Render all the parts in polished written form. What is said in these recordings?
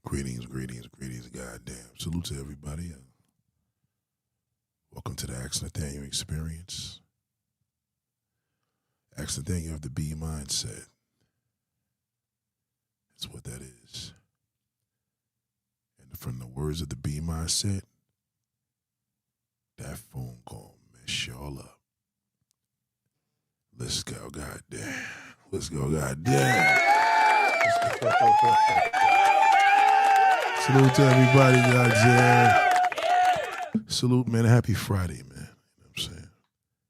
Greetings, goddamn. Salute to everybody. Welcome to the Ask Nathaniel experience. Ask Nathaniel of the B mindset. That's what that is. And from the words of the B mindset, that phone call mess y'all up. Let's go, goddamn. Let's go, goddamn. Salute to everybody, goddamn. Salute, man. Happy Friday, man. You know what I'm saying?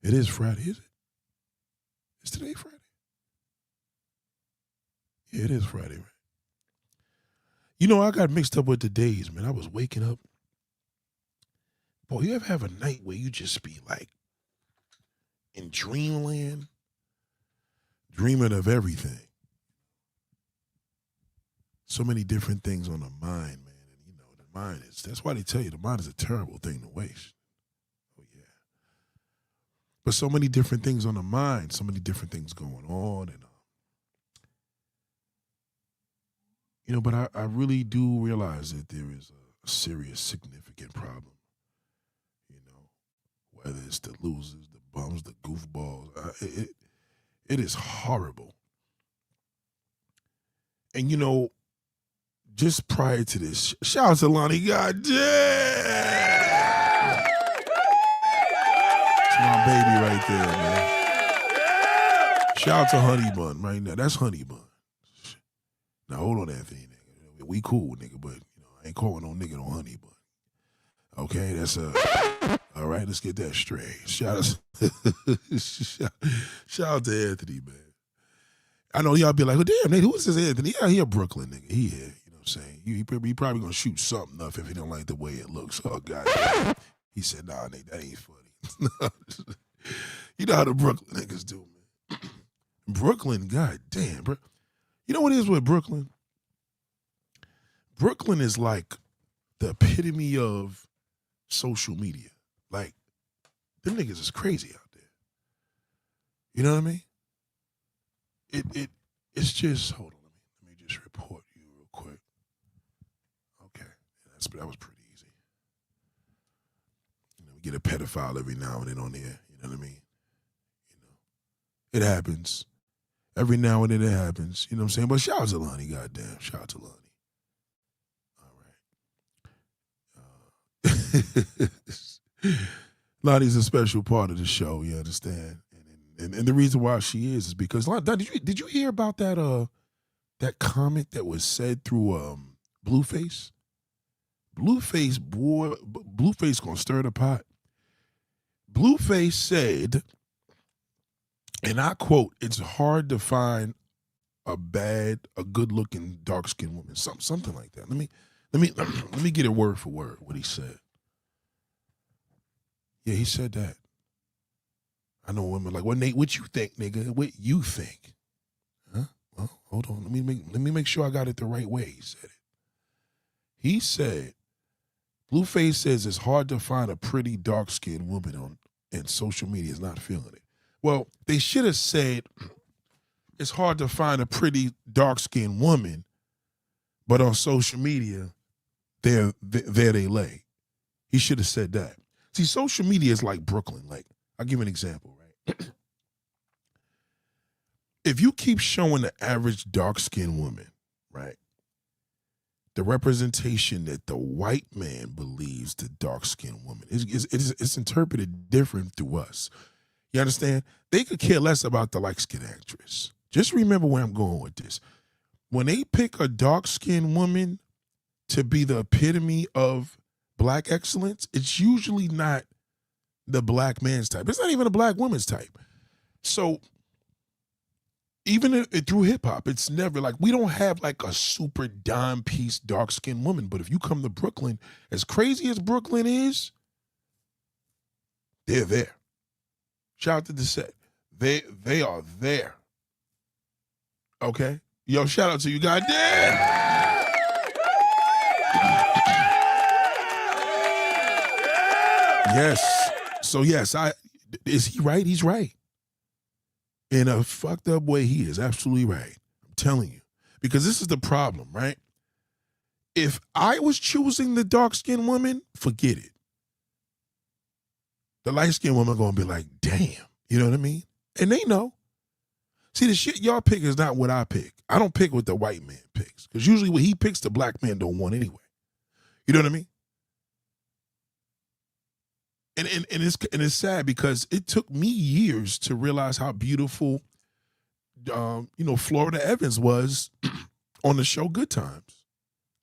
It is Friday, is it? Is today Friday? Yeah, it is Friday, right? You know, I got mixed up with the days, man. I was waking up. Boy, you ever have a night where you just be like in dreamland, dreaming of everything? So many different things on the mind, man. And you know, the mind is, that's why they tell you the mind is a terrible thing to waste. Oh, yeah. But so many different things on the mind, so many different things going on. And, you know, but I really do realize that there is a serious, significant problem. You know, whether it's the losers, the bums, the goofballs, it is horrible. And, you know, just prior to this, shout out to Lonnie, goddamn. It's my baby right there, man. Shout out to Honey Bun right now. That's Honey Bun. Now, hold on, Anthony, nigga. We cool, nigga, but, you know, I ain't calling no nigga no Honey Bun. Okay, that's all right, let's get that straight. Shout out to Anthony, man. I know y'all be like, well, damn, nigga, who is this Anthony? Yeah, he a Brooklyn nigga. He here, you know what I'm saying? He probably gonna shoot something up if he don't like the way it looks. Oh, God. He said, nah, nigga, that ain't funny. You know how the Brooklyn niggas do, man. Brooklyn, God damn, bro. You know what it is with Brooklyn? Brooklyn is like the epitome of social media. Like, them niggas is crazy out there. You know what I mean? It's just, hold on, let me just report you real quick. Okay, that was pretty easy. You know, we get a pedophile every now and then on here. You know what I mean? You know, it happens. Every now and then it happens. You know what I'm saying? But shout out to Lonnie, goddamn. Shout out to Lonnie. All right. Lonnie's a special part of the show. You understand? And the reason why she is because did you hear about that that comment that was said through Blueface? Blueface, boy, Blueface gonna stir the pot. Blueface said, and I quote, "It's hard to find a good-looking, dark-skinned woman." Something like that. Let me get it word for word what he said. Yeah, he said that. I know women like, well, Nate, what you think, nigga? What you think? Huh? Well, hold on. Let me make sure I got it the right way. He said it. He said, Blueface says it's hard to find a pretty dark-skinned woman and social media is not feeling it. Well, they should have said it's hard to find a pretty dark-skinned woman, but on social media, there they lay. He should have said that. See, social media is like Brooklyn. Like, I'll give you an example, right? If you keep showing the average dark-skinned woman, right, the representation that the white man believes the dark-skinned woman it's interpreted different through us. You understand? They could care less about the light-skinned actress. Just remember where I'm going with this. When they pick a dark-skinned woman to be the epitome of black excellence, it's usually not the black man's type. It's not even a black woman's type. So even through hip hop, it's never like, we don't have like a super dime piece dark-skinned woman. But if you come to Brooklyn, as crazy as Brooklyn is, they're there. Shout out to the set. They are there. Okay? Yo, shout out to you, goddamn. Yes. So yes, is he right? He's right. In a fucked up way, he is absolutely right. I'm telling you. Because this is the problem, right? If I was choosing the dark-skinned woman, forget it. The light-skinned woman gonna be like, damn, you know what I mean? And they know. See, the shit y'all pick is not what I pick. I don't pick what the white man picks. Because usually what he picks, the black man don't want anyway. You know what I mean? And it's sad because it took me years to realize how beautiful, Florida Evans was on the show Good Times.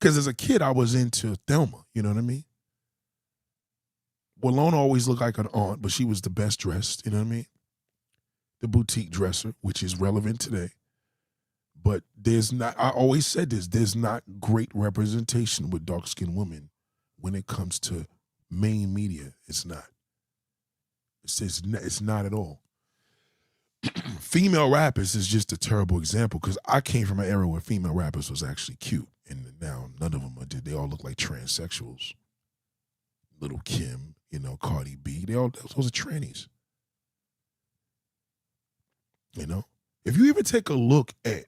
Because as a kid, I was into Thelma. You know what I mean? Walona always looked like an aunt, but she was the best dressed. You know what I mean? The boutique dresser, which is relevant today. But I always said this, there's not great representation with dark-skinned women when it comes to main media. It's not. It's not at all. Female rappers is just a terrible example because I came from an era where female rappers was actually cute. And now none of them are. They all look like transsexuals. Little Kim, Cardi B. Those are trannies. If you even take a look at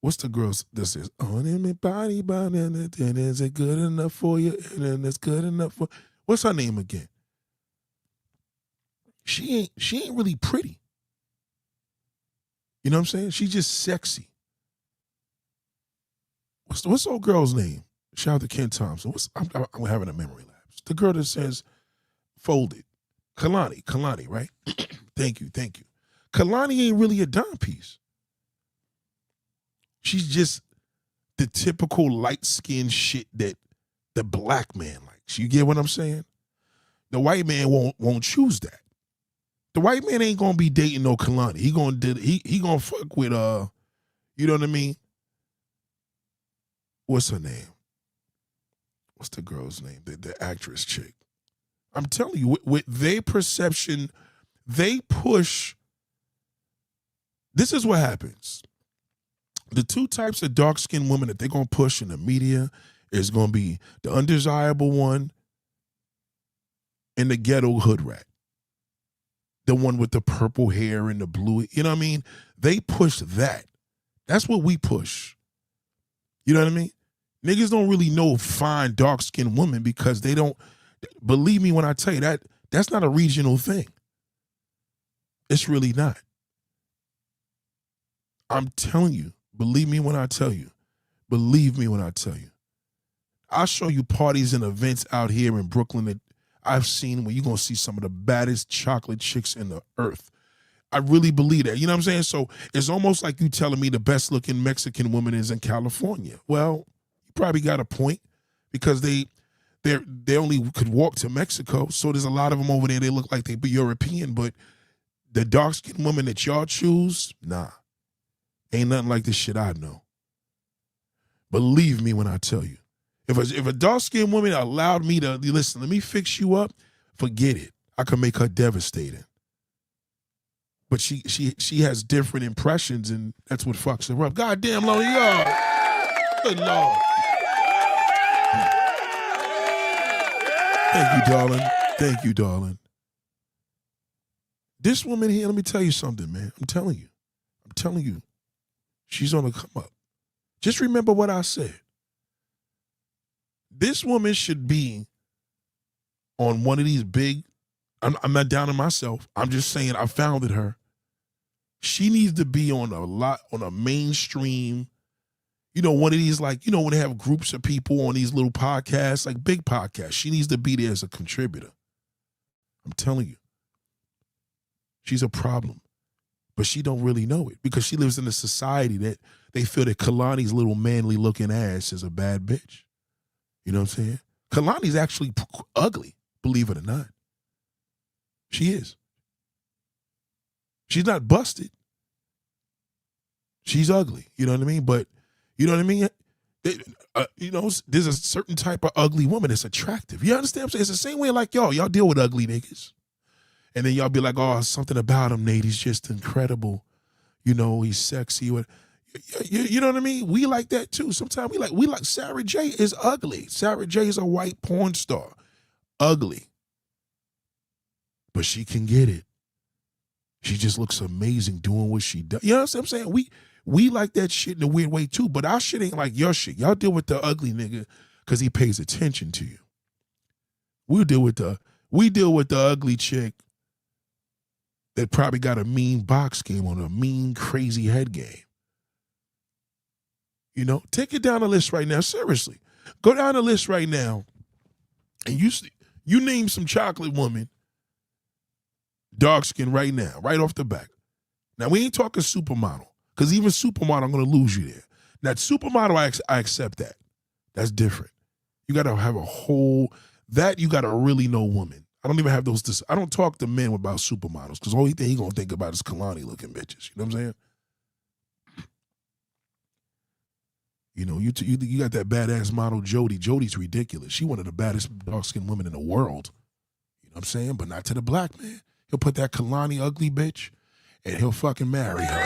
what's the girls that says, "On anybody, and is it good enough for you? And it's good enough for." What's her name again? She ain't really pretty. You know what I'm saying? She's just sexy. What's the old girl's name? Shout out to Ken Thompson. I'm having a memory lapse. The girl that says folded. Kalani, right? Thank you. Kalani ain't really a dime piece. She's just the typical light-skinned shit that the black man likes. You get what I'm saying? The white man won't choose that. The white man ain't gonna be dating no Kalani. He gonna fuck with you know what I mean? What's her name? What's the girl's name? The actress chick. I'm telling you, with their perception, they push. This is what happens. The two types of dark-skinned women that they're going to push in the media is going to be the undesirable one and the ghetto hood rat. The one with the purple hair and the blue, you know what I mean? They push that. That's what we push. You know what I mean? Niggas don't really know fine dark-skinned women because they don't, believe me when I tell you that's not a regional thing. It's really not. I'm telling you, believe me when I tell you. Believe me when I tell you. I'll show you parties and events out here in Brooklyn that I've seen where you're going to see some of the baddest chocolate chicks in the earth. I really believe that. You know what I'm saying? So it's almost like you telling me the best looking Mexican woman is in California. Well, you probably got a point because they only could walk to Mexico. So there's a lot of them over there. They look like they be European, but the dark-skinned woman that y'all choose, nah. Ain't nothing like this shit I know. Believe me when I tell you. If a dark-skinned woman allowed me to, listen, let me fix you up, forget it. I could make her devastating. But she has different impressions, and that's what fucks her up. Goddamn, Lord, good Lord. Thank you, darling. This woman here, let me tell you something, man. I'm telling you. She's on the come up. Just remember what I said. This woman should be on one of these big, I'm not down on myself. I'm just saying I founded her. She needs to be on a mainstream, one of these, like, when they have groups of people on these little podcasts, like big podcasts. She needs to be there as a contributor. I'm telling you. She's a problem. But she don't really know it because she lives in a society that they feel that Kalani's little manly looking ass is a bad bitch. You know what I'm saying? Kalani's actually ugly, believe it or not. She is. She's not busted. She's ugly. You know what I mean? But, you know what I mean? There's a certain type of ugly woman that's attractive. You understand what I'm saying? It's the same way like y'all deal with ugly niggas. And then y'all be like, oh, something about him, Nate. He's just incredible. He's sexy. You know what I mean? We like that too. Sometimes we like Sarah J is ugly. Sarah J is a white porn star. Ugly. But she can get it. She just looks amazing doing what she does. You know what I'm saying? We like that shit in a weird way too, but our shit ain't like your shit. Y'all deal with the ugly nigga because he pays attention to you. We deal with the ugly chick that probably got a mean box game on a mean, crazy head game. You know, take it down the list right now. Seriously, go down the list right now, and you name some chocolate woman, dark skin right now, right off the back. Now we ain't talking supermodel, because even supermodel, I'm gonna lose you there. Now supermodel, I accept that. That's different. You gotta have a whole that you gotta really know women. I don't even have those. I don't talk to men about supermodels because the only thing he gonna think about is Kalani looking bitches. You know what I'm saying? You know, you got that badass model Jody. Jody's ridiculous. She one of the baddest dark-skinned women in the world. You know what I'm saying? But not to the black man. He'll put that Kalani ugly bitch and he'll fucking marry her.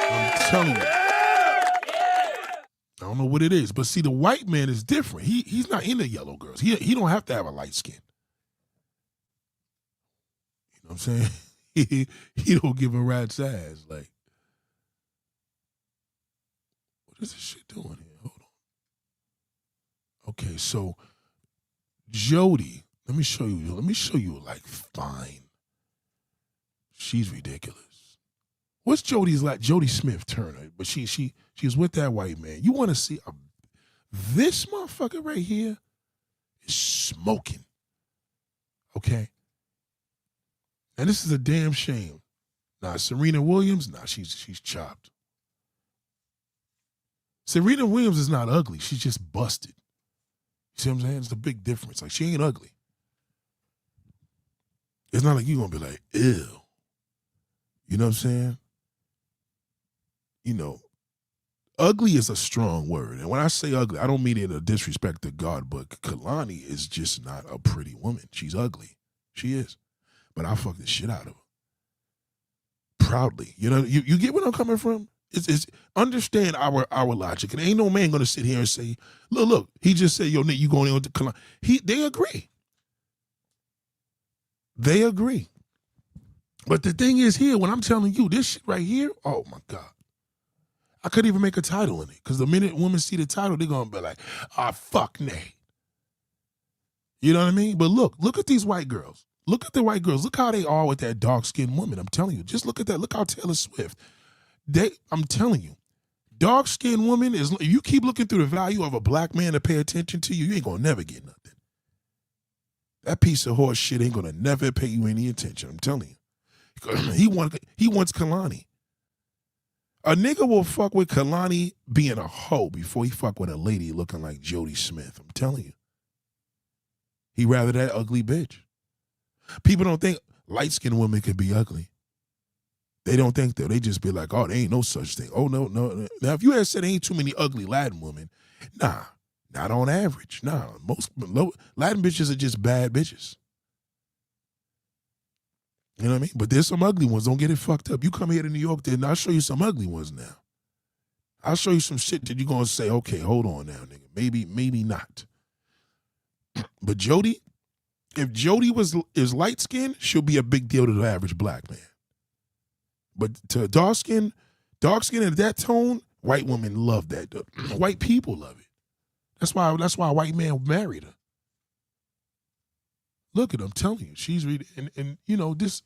I'm telling you. I don't know what it is. But see, the white man is different. He's not into yellow girls. He don't have to have a light skin. You know what I'm saying? He don't give a rat's ass. Like, what is this shit doing here? Hold on. Okay, so Jody, let me show you like fine. She's ridiculous. What's Jody's like? Jody Smith Turner, but she was with that white man. You want to see this motherfucker right here is smoking. Okay. And this is a damn shame. Now, Serena Williams, she's chopped. Serena Williams is not ugly. She's just busted. You see what I'm saying? It's a big difference. Like, she ain't ugly. It's not like you're going to be like, ew. You know what I'm saying? You know, ugly is a strong word. And when I say ugly, I don't mean it in a disrespect to God, but Kalani is just not a pretty woman. She's ugly. She is. But I fuck the shit out of her. Proudly. You know, you get where I'm coming from? It's understand our logic. And ain't no man gonna sit here and say, look, he just said, yo, Nick, you going in to Kalani. They agree. They agree. But the thing is here, when I'm telling you this shit right here, oh my God. I couldn't even make a title in it. Because the minute women see the title, they're gonna be like, fuck Nate. You know what I mean? But look at these white girls. Look at the white girls. Look how they are with that dark-skinned woman. I'm telling you. Just look at that. Look how Taylor Swift. I'm telling you. Dark-skinned woman is, if you keep looking through the value of a black man to pay attention to you, you ain't going to never get nothing. That piece of horse shit ain't going to never pay you any attention. I'm telling you. He wants Kalani. A nigga will fuck with Kalani being a hoe before he fuck with a lady looking like Jody Smith. I'm telling you. He'd rather that ugly bitch. People don't think light-skinned women can be ugly. They don't think that. They just be like, oh, there ain't no such thing. Oh, no. Now, if you had said there ain't too many ugly Latin women, nah, not on average. Nah, most Latin bitches are just bad bitches. You know what I mean? But there's some ugly ones. Don't get it fucked up. You come here to New York, then I'll show you some ugly ones now. I'll show you some shit that you're going to say, okay, hold on now, nigga. Maybe not. But Jody, if Jody is light-skinned, she'll be a big deal to the average black man. But to dark skin at that tone, white women love that. White people love it. That's why a white man married her. Look at her, I'm telling you. She's really, and you know, this,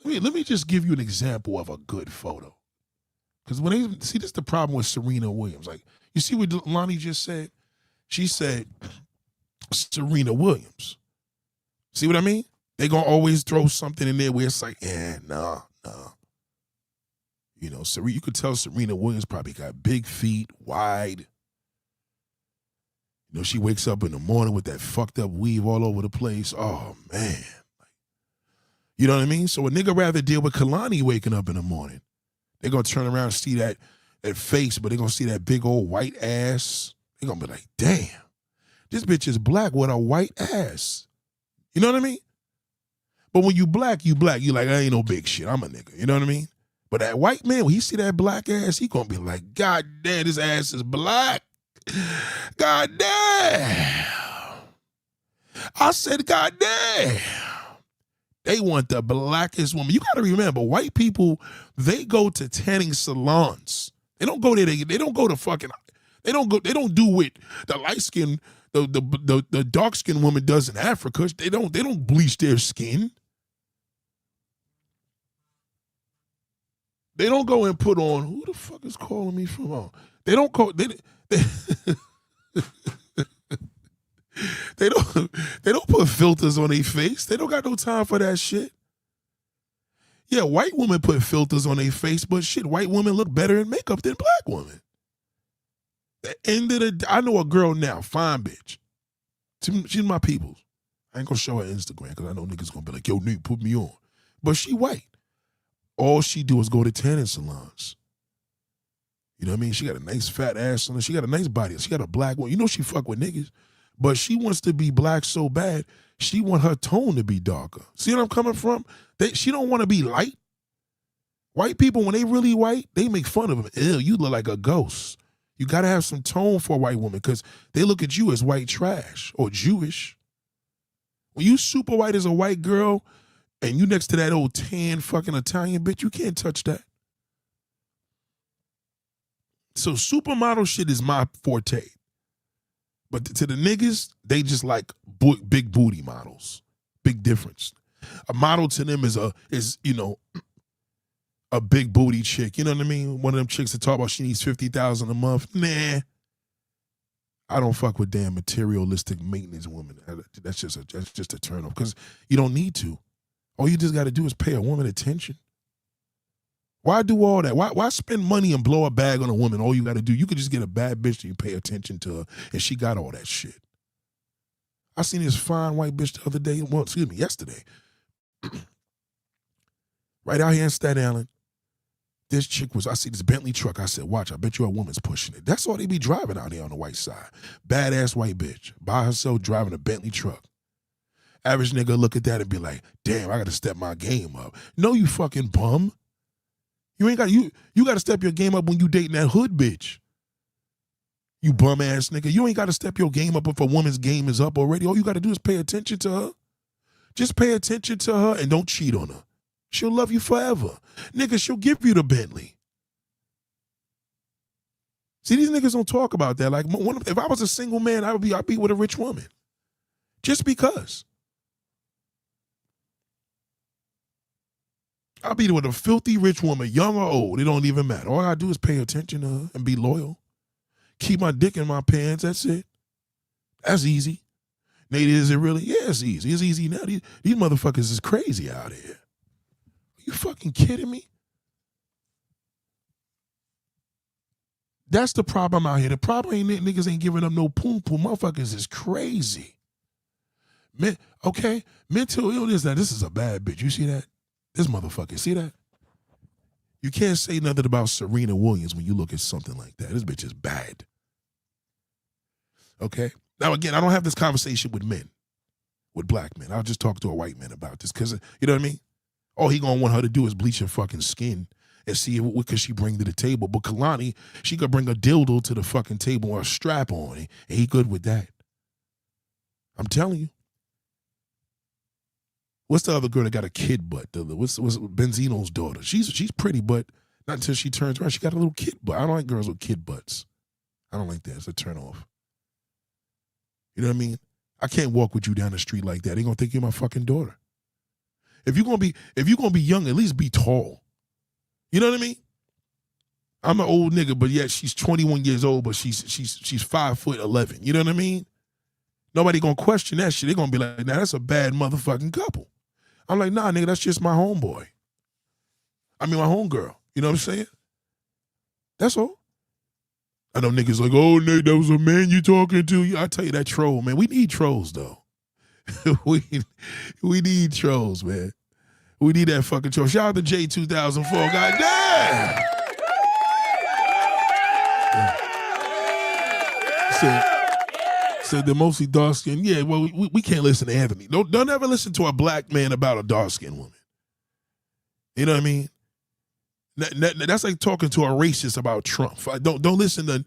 let me just give you an example of a good photo. Because when this is the problem with Serena Williams. Like, you see what Lonnie just said? She said, Serena Williams. See what I mean? They gonna always throw something in there where it's like, nah. You know, you could tell Serena Williams probably got big feet, wide. You know, she wakes up in the morning with that fucked up weave all over the place. Oh, man. You know what I mean? So a nigga rather deal with Kalani waking up in the morning. They're going to turn around and see that face, but they're going to see that big old white ass. They're going to be like, damn, this bitch is black with a white ass. You know what I mean? But when you black, you like, I ain't no big shit. I'm a nigga. You know what I mean? But that white man, when he see that black ass, he gonna be like, God damn, this ass is black. God damn. I said, God damn. They want the blackest woman. You got to remember, white people, they go to tanning salons. They don't go there. They don't go to fucking. They don't do what the light skin, the dark skin woman does in Africa. They don't bleach their skin. They don't go and put on. Who the fuck is calling me from? They don't call. They don't put filters on their face. They don't got no time for that shit. Yeah, white women put filters on their face, but shit, white women look better in makeup than black women. The end of the day, I know a girl now, fine bitch. She's my peoples. I ain't gonna show her Instagram because I know niggas gonna be like, yo, nigga, put me on. But she white. All she do is go to tanning salons. You know what I mean? She got a nice fat ass on her. She got a nice body. She got a black one. You know she fuck with niggas. But she wants to be black so bad, she want her tone to be darker. See what I'm coming from? She don't want to be light. White people, when they really white, they make fun of them. Ew, you look like a ghost. You got to have some tone for a white woman because they look at you as white trash or Jewish. When you super white as a white girl and you next to that old tan fucking Italian bitch, you can't touch that. So supermodel shit is my forte. But to the niggas, they just like big booty models. Big difference. A model to them is a big booty chick. You know what I mean? One of them chicks that talk about she needs $50,000 a month. Nah. I don't fuck with damn materialistic maintenance women. That's just a turn off because you don't need to. All you just got to do is pay a woman attention. Why do all that? Why spend money and blow a bag on a woman? All you got to do, you could just get a bad bitch and you pay attention to her, and she got all that shit. I seen this fine white bitch the other day, yesterday. Right out here in Staten Island, this chick I see this Bentley truck. I said, watch, I bet you a woman's pushing it. That's all they be driving out here on the white side. Badass white bitch, by herself driving a Bentley truck. Average nigga look at that and be like, damn, I got to step my game up. No, you fucking bum. You ain't got you got to step your game up when you dating that hood bitch. You bum ass nigga. You ain't got to step your game up if a woman's game is up already. All you got to do is pay attention to her. Just pay attention to her and don't cheat on her. She'll love you forever. Nigga, she'll give you the Bentley. See, these niggas don't talk about that. Like, if I was a single man, I'd be with a rich woman. Just because. I'll be with a filthy rich woman, young or old. It don't even matter. All I do is pay attention to her and be loyal. Keep my dick in my pants. That's it. That's easy. Nate, is it really? Yeah, it's easy. It's easy now. These motherfuckers is crazy out here. Are you fucking kidding me? That's the problem out here. The problem ain't niggas ain't giving up no poom poom. Motherfuckers is crazy. Okay? Mental illness. Now, this is a bad bitch. You see that? This motherfucker, see that? You can't say nothing about Serena Williams when you look at something like that. This bitch is bad. Okay? Now, again, I don't have this conversation with men, with black men. I'll just talk to a white man about this because, you know what I mean? All he gonna want her to do is bleach her fucking skin and see what could she bring to the table. But Kalani, she could bring a dildo to the fucking table or a strap on it, and he good with that. I'm telling you. What's the other girl that got a kid butt? What's Benzino's daughter? She's pretty, but not until she turns around. She got a little kid butt. I don't like girls with kid butts. I don't like that. It's a turn off. You know what I mean? I can't walk with you down the street like that. They gonna think you're my fucking daughter. If you're gonna be young, at least be tall. You know what I mean? I'm an old nigga, but yet she's 21 years old, but she's 5'11". You know what I mean? Nobody gonna question that shit. They gonna be like, nah, that's a bad motherfucking couple. I'm like, nah, nigga, that's just my homeboy. I mean, my homegirl. You know what I'm saying? That's all. I know niggas like, oh, Nate, that was a man you talking to. I tell you, that troll, man. We need trolls, though. we need trolls, man. We need that fucking troll. Shout out to J2004. God damn. Said they're mostly dark skinned. Yeah, well, we can't listen to Anthony. Don't ever listen to a black man about a dark skinned woman. You know what I mean? That's like talking to a racist about Trump. Don't listen to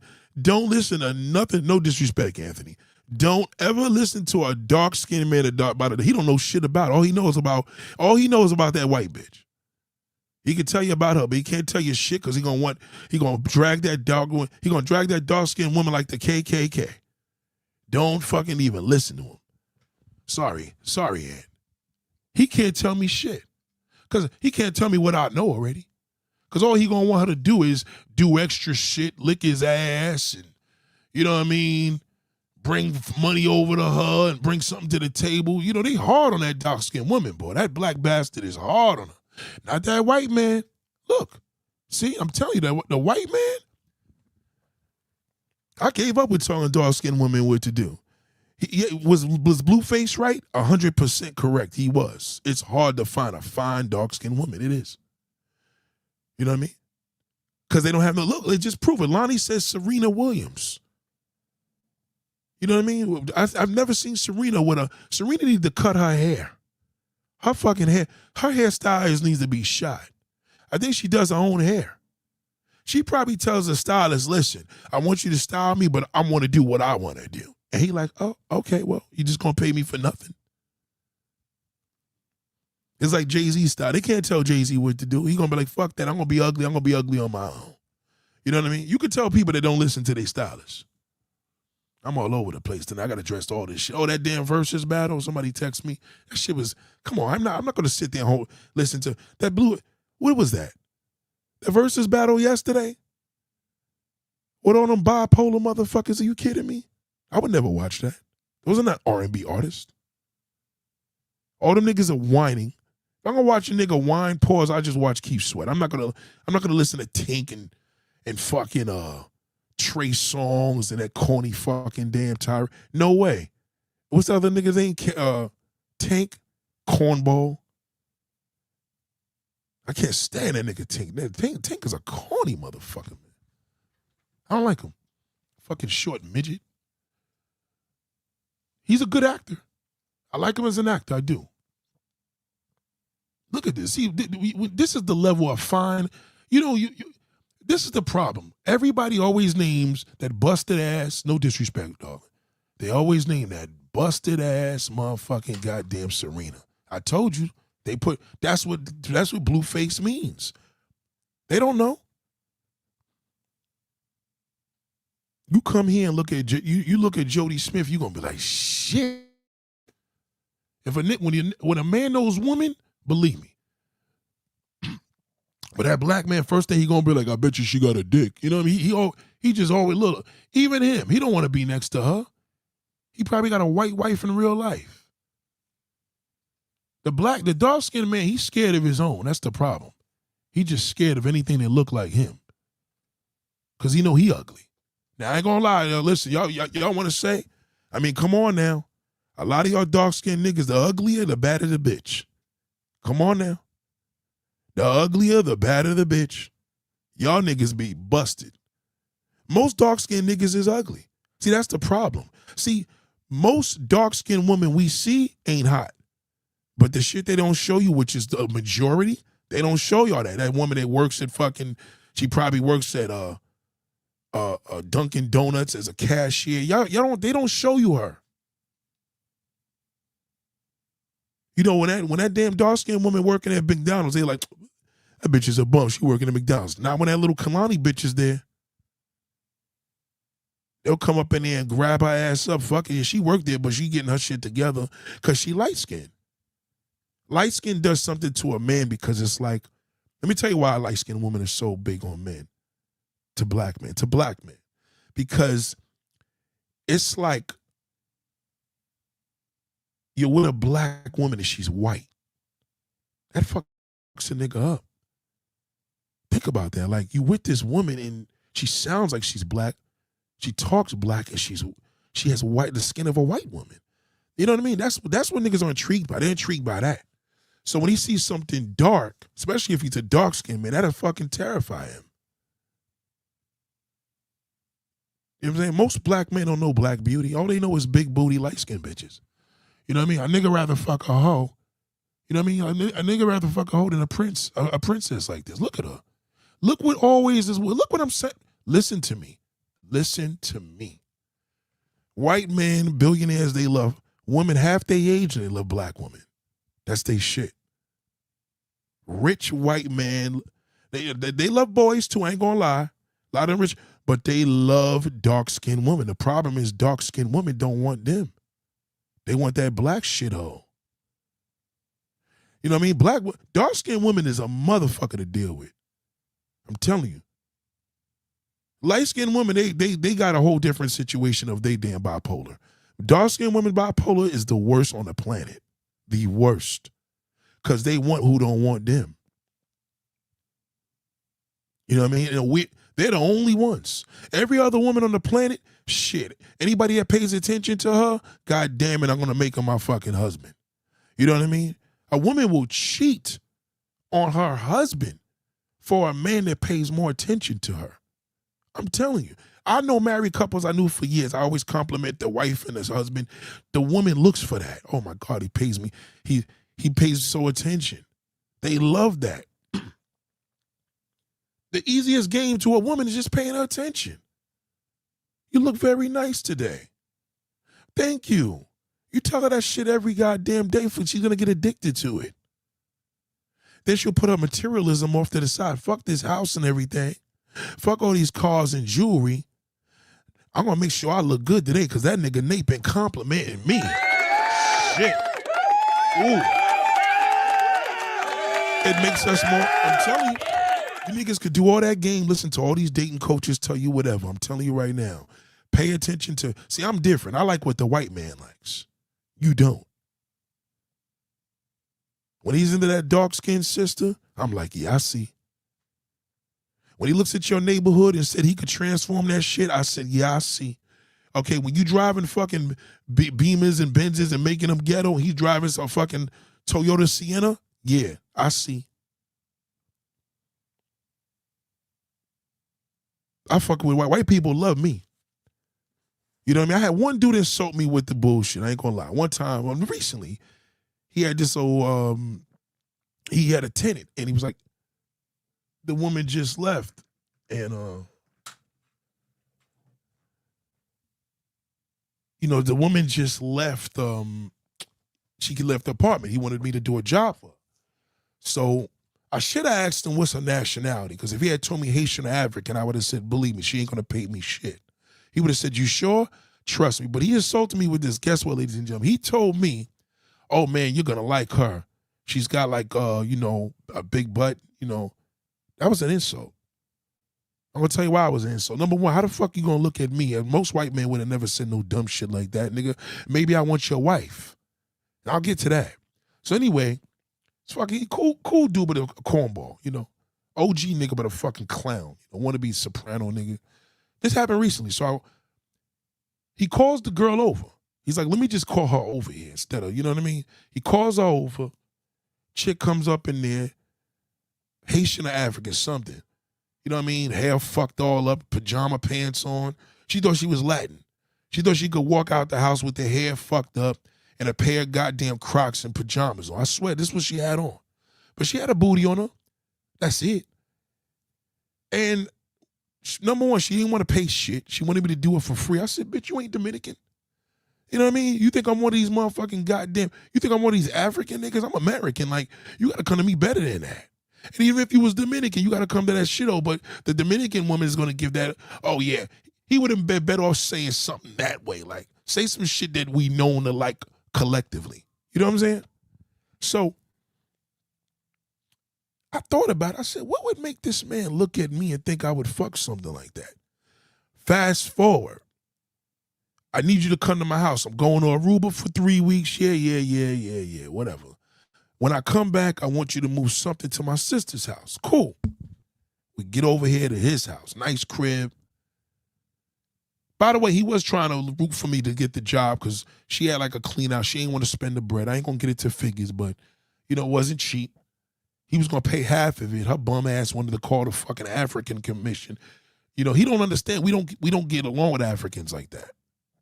nothing. No disrespect, Anthony. Don't ever listen to a dark-skinned man about it. He don't know shit about it. All he knows about that white bitch. He can tell you about her, but he can't tell you shit because he gonna drag that dark-skinned woman like the KKK. Don't fucking even listen to him. Sorry, Ed. He can't tell me shit. Because he can't tell me what I know already. Because all he gonna want her to do is do extra shit, lick his ass, and, you know what I mean, bring money over to her and bring something to the table. You know, they hard on that dark-skinned woman, boy. That black bastard is hard on her. Not that white man. Look, see, I'm telling you, that the white man, I gave up with telling dark-skinned women what to do. Was Blueface right? 100% correct. He was. It's hard to find a fine dark-skinned woman. It is. You know what I mean? Because they don't have no look. They just prove it. Lonnie says Serena Williams. You know what I mean? I've never seen Serena Serena needs to cut her hair. Her fucking hair. Her hairstyle needs to be shot. I think she does her own hair. She probably tells the stylist, listen, I want you to style me, but I want to do what I want to do. And he like, oh, okay, well, you just going to pay me for nothing. It's like Jay-Z style. They can't tell Jay-Z what to do. He going to be like, fuck that. I'm going to be ugly. I'm going to be ugly on my own. You know what I mean? You can tell people that don't listen to their stylists. I'm all over the place tonight. I got to dress all this shit. Oh, that damn versus battle. Somebody text me. That shit was, come on. I'm not going to sit there and listen to that blue. What was that? The versus battle yesterday? What, all them bipolar motherfuckers? Are you kidding me? I would never watch that. Those are not R&B artists. All them niggas are whining. If I'm gonna watch a nigga whine, pause, I just watch Keith Sweat. I'm not gonna listen to Tink and fucking Trey Songz and that corny fucking damn Tyre. No way. What's the other niggas ain't Tank, Cornball? I can't stand that nigga Tink. Tink is a corny motherfucker, man. I don't like him. Fucking short midget. He's a good actor. I like him as an actor. I do. Look at this. See, this is the level of fine. You know, this is the problem. Everybody always names that busted ass. No disrespect, dog. They always name that busted ass motherfucking goddamn Serena. I told you. That's what Blueface means. They don't know. You come here and look at you look at Jody Smith, you're gonna be like, shit. When a man knows woman, believe me. But that black man, first thing he gonna be like, I bet you she got a dick. You know what I mean? He just always look. Even him, he don't want to be next to her. He probably got a white wife in real life. The dark-skinned man, he's scared of his own. That's the problem. He just scared of anything that look like him. Cause he know he ugly. Now, I ain't gonna lie, listen, y'all want to say? I mean, come on now. A lot of y'all dark-skinned niggas, the uglier, the badder the bitch. Come on now. The uglier, the badder the bitch. Y'all niggas be busted. Most dark-skinned niggas is ugly. See, that's the problem. See, most dark-skinned women we see ain't hot. But the shit they don't show you, which is the majority, they don't show y'all that. That woman that works at she probably works at Dunkin' Donuts as a cashier. They don't show you her. You know, when that damn dark-skinned woman working at McDonald's, they like, that bitch is a bum. She working at McDonald's. Not when that little Kalani bitch is there. They'll come up in there and grab her ass up. Fuck it. She worked there, but she getting her shit together because she light-skinned. Light-skinned does something to a man because it's like, let me tell you why a light-skinned woman is so big on men. To black men. Because it's like you're with a black woman and she's white. That fucks a nigga up. Think about that. Like, you with this woman and she sounds like she's black. She talks black and she has the skin of a white woman. You know what I mean? That's what niggas are intrigued by. They're intrigued by that. So when he sees something dark, especially if he's a dark skinned man, that'll fucking terrify him. You know what I'm saying? Most black men don't know black beauty. All they know is big booty, light skinned bitches. You know what I mean? A nigga rather fuck a hoe. You know what I mean? A nigga rather fuck a hoe than a princess like this. Look at her. Look what I'm saying. Listen to me. White men, billionaires, they love women half their age and they love black women. That's their shit. Rich white man, they love boys too, I ain't gonna lie. A lot of them rich, but they love dark-skinned women. The problem is dark-skinned women don't want them. They want that black shithole. You know what I mean? Dark-skinned women is a motherfucker to deal with. I'm telling you. Light-skinned women, they got a whole different situation of they damn bipolar. Dark-skinned women bipolar is the worst on the planet. The worst. Because they want who don't want them. You know what I mean? They're the only ones. Every other woman on the planet, shit. Anybody that pays attention to her, God damn it, I'm going to make her my fucking husband. You know what I mean? A woman will cheat on her husband for a man that pays more attention to her. I'm telling you. I know married couples I knew for years. I always compliment the wife and his husband. The woman looks for that. Oh my God, he pays me. He pays so attention. They love that. The easiest game to a woman is just paying her attention. You look very nice today. Thank you. You tell her that shit every goddamn day, she's going to get addicted to it. Then she'll put her materialism off to the side. Fuck this house and everything. Fuck all these cars and jewelry. I'm going to make sure I look good today because that nigga Nate been complimenting me. Shit. Ooh. It makes us more, I'm telling you, you niggas could do all that game, listen to all these dating coaches tell you whatever. I'm telling you right now. Pay attention to, see, I'm different. I like what the white man likes. You don't. When he's into that dark-skinned sister, I'm like, yeah, I see. When he looks at your neighborhood and said he could transform that shit, I said, yeah, I see. Okay, when you driving fucking Beamers and Benzes and making them ghetto, he's driving some fucking Toyota Sienna, yeah, I see. I fuck with white people love me. You know what I mean? I had one dude insult me with the bullshit. I ain't gonna lie. One time, recently, he had this old, he had a tenant, and he was like, the woman just left, and the woman just left. She left the apartment. He wanted me to do a job for her. So I should have asked him what's her nationality, because if he had told me Haitian or African, I would have said, believe me, she ain't gonna pay me shit. He would have said, you sure? Trust me. But he insulted me with this. Guess what, ladies and gentlemen? He told me, oh man, you're gonna like her. She's got like a big butt, That was an insult. I'm gonna tell you why it was an insult. Number one, how the fuck you gonna look at me? And most white men would have never said no dumb shit like that, nigga. Maybe I want your wife. I'll get to that. So anyway, it's fucking cool dude, but a cornball, OG nigga, but a fucking clown. Want to be soprano nigga. This happened recently. So he calls the girl over. He's like, let me just call her over here instead of, you know what I mean? He calls her over. Chick comes up in there. Haitian or African, something. You know what I mean? Hair fucked all up, pajama pants on. She thought she was Latin. She thought she could walk out the house with her hair fucked up and a pair of goddamn Crocs and pajamas on. I swear, this is what she had on. But she had a booty on her. That's it. And number one, she didn't want to pay shit. She wanted me to do it for free. I said, bitch, you ain't Dominican. You know what I mean? You think I'm one of these motherfucking goddamn, you think I'm one of these African niggas? I'm American. Like, you got to come to me better than that. And even if you was Dominican, you got to come to that shithole. But the Dominican woman is going to give that, oh yeah, he would have been better off saying something that way. Like, say some shit that we known to like collectively. You know what I'm saying? So I thought about it. I said, what would make this man look at me and think I would fuck something like that? Fast forward. I need you to come to my house. I'm going to Aruba for 3 weeks. Yeah, whatever. When I come back, I want you to move something to my sister's house. Cool. We get over here to his house. Nice crib. By the way, he was trying to root for me to get the job because she had like a clean out. She ain't want to spend the bread. I ain't going to get it to figures, but, it wasn't cheap. He was going to pay half of it. Her bum ass wanted to call the fucking African commission. He don't understand. We don't get along with Africans like that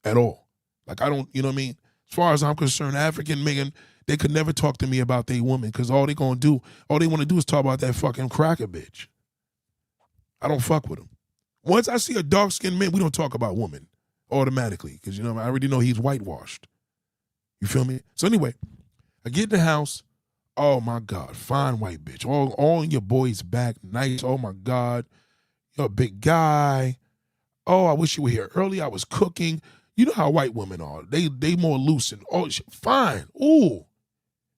at all. Like, I don't, you know what I mean? As far as I'm concerned, African Megan, they could never talk to me about their woman because all they want to do is talk about that fucking cracker bitch. I don't fuck with them. Once I see a dark-skinned man, we don't talk about women automatically because, I already know he's whitewashed. You feel me? So anyway, I get in the house. Oh, my God. Fine white bitch. All in your boy's back. Nice. Oh, my God. You're a big guy. Oh, I wish you were here early. I was cooking. You know how white women are. They more loose and fine. Ooh.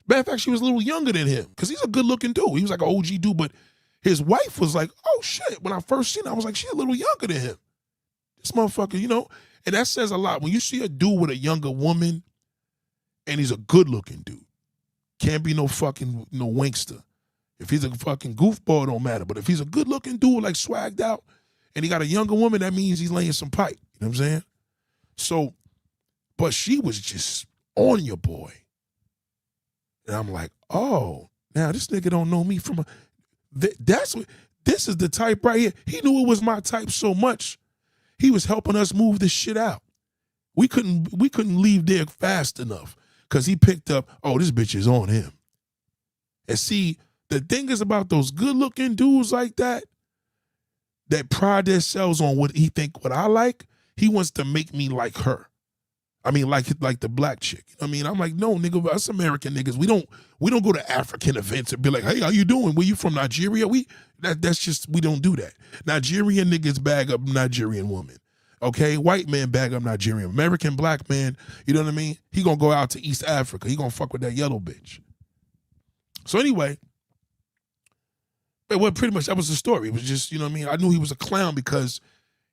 Matter of fact, she was a little younger than him because he's a good-looking dude. He was like an OG dude, but his wife was like, oh, shit. When I first seen her, I was like, she's a little younger than him. This motherfucker, and that says a lot. When you see a dude with a younger woman and he's a good-looking dude, can't be no fucking wankster. If he's a fucking goofball, it don't matter. But if he's a good-looking dude, like swagged out, and he got a younger woman, that means he's laying some pipe. You know what I'm saying? So, but she was just on your boy. And I'm like, oh, now this nigga don't know me from this is the type right here. He knew it was my type so much. He was helping us move this shit out. We couldn't leave there fast enough because he picked up, oh, this bitch is on him. And see, the thing is about those good-looking dudes like that pride themselves on what I like, he wants to make me like her. I mean, like the black chick. I mean, I'm like, no, nigga, us American niggas, we don't go to African events and be like, hey, how you doing? Where you from, Nigeria? We don't do that. Nigerian niggas bag up Nigerian women. Okay, white man bag up Nigerian. American black man, you know what I mean? He gonna go out to East Africa. He gonna fuck with that yellow bitch. So anyway, well, pretty much that was the story. It was just, you know what I mean? I knew he was a clown because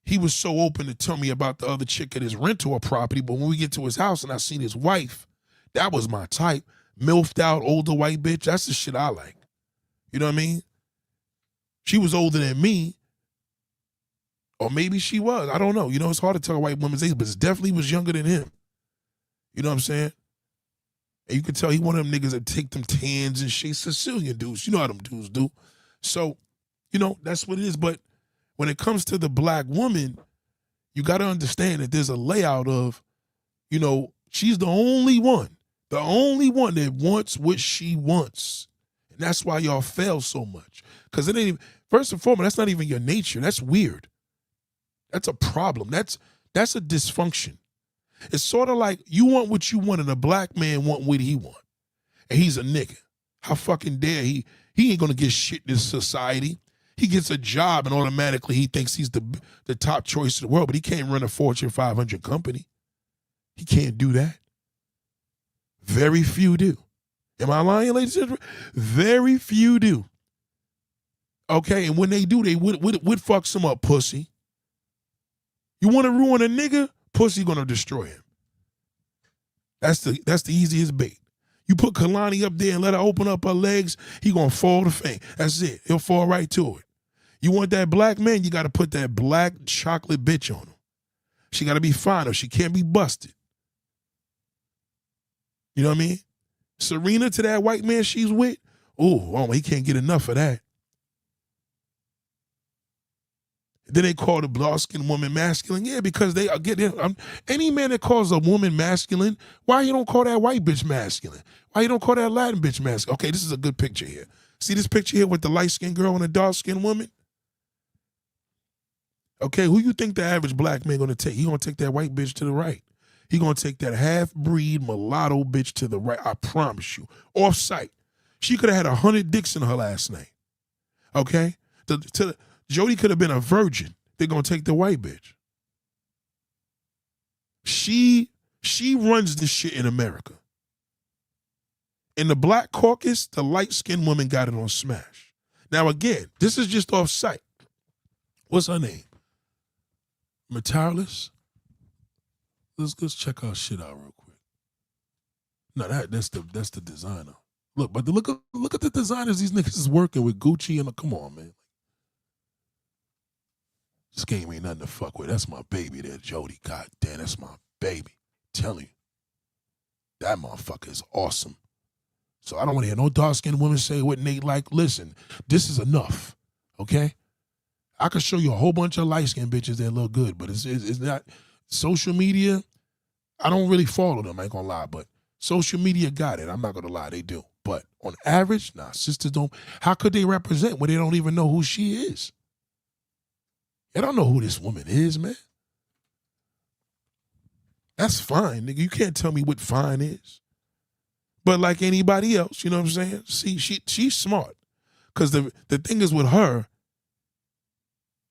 he was so open to tell me about the other chick at his rental property. But when we get to his house and I seen his wife, that was my type. Milfed out, older white bitch. That's the shit I like. You know what I mean? She was older than me. Or maybe she was. I don't know. It's hard to tell a white woman's age, but it definitely was younger than him. You know what I'm saying? And you could tell he one of them niggas that take them tans and shit. Sicilian dudes. You know how them dudes do. So, that's what it is. But when it comes to the black woman, you got to understand that there's a layout of, she's the only one that wants what she wants. And that's why y'all fail so much. Because it ain't even, first and foremost, that's not even your nature. That's weird. That's a problem. That's a dysfunction. It's sort of like you want what you want and a black man want what he want. And he's a nigga. How fucking dare he? He ain't going to get shit in this society. He gets a job and automatically he thinks he's the top choice in the world, but he can't run a Fortune 500 company. He can't do that. Very few do. Am I lying, ladies and gentlemen? Very few do. Okay, and when they do, they would fucks him up, pussy. You want to ruin a nigga? Pussy gonna destroy him. That's the easiest bait. You put Kalani up there and let her open up her legs, he gonna fall to fame. That's it. He'll fall right to it. You want that black man, you gotta put that black chocolate bitch on him. She gotta be fine or she can't be busted. You know what I mean? Serena to that white man she's with, oh, he can't get enough of that. Then they call the dark-skinned woman masculine. Yeah, because they get any man that calls a woman masculine, why you don't call that white bitch masculine? Why you don't call that Latin bitch masculine? Okay, this is a good picture here. See this picture here with the light-skinned girl and the dark-skinned woman? Okay, who you think the average black man gonna take? He gonna take that white bitch to the right. He gonna take that half-breed mulatto bitch to the right. I promise you. Off-site. She could have had 100 dicks in her last name. Okay? Jody could have been a virgin. They're going to take the white bitch. She runs this shit in America. In the black caucus, the light-skinned woman got it on smash. Now, again, this is just off site. What's her name? Materialism? Let's check our shit out real quick. No, that's the designer. Look at the designers these niggas is working with. Gucci and come on, man. This game ain't nothing to fuck with. That's my baby there, Jody. God damn, that's my baby. I'm telling you. That motherfucker is awesome. So I don't want to hear no dark-skinned women say what Nate like. Listen, this is enough, okay? I could show you a whole bunch of light-skinned bitches that look good, but it's not. Social media, I don't really follow them, I ain't gonna lie, but social media got it. I'm not gonna lie, they do. But on average, nah, sisters don't. How could they represent when they don't even know who she is? I don't know who this woman is, man. That's fine, nigga. You can't tell me what fine is. But like anybody else, you know what I'm saying? See, she's smart. Because the thing is with her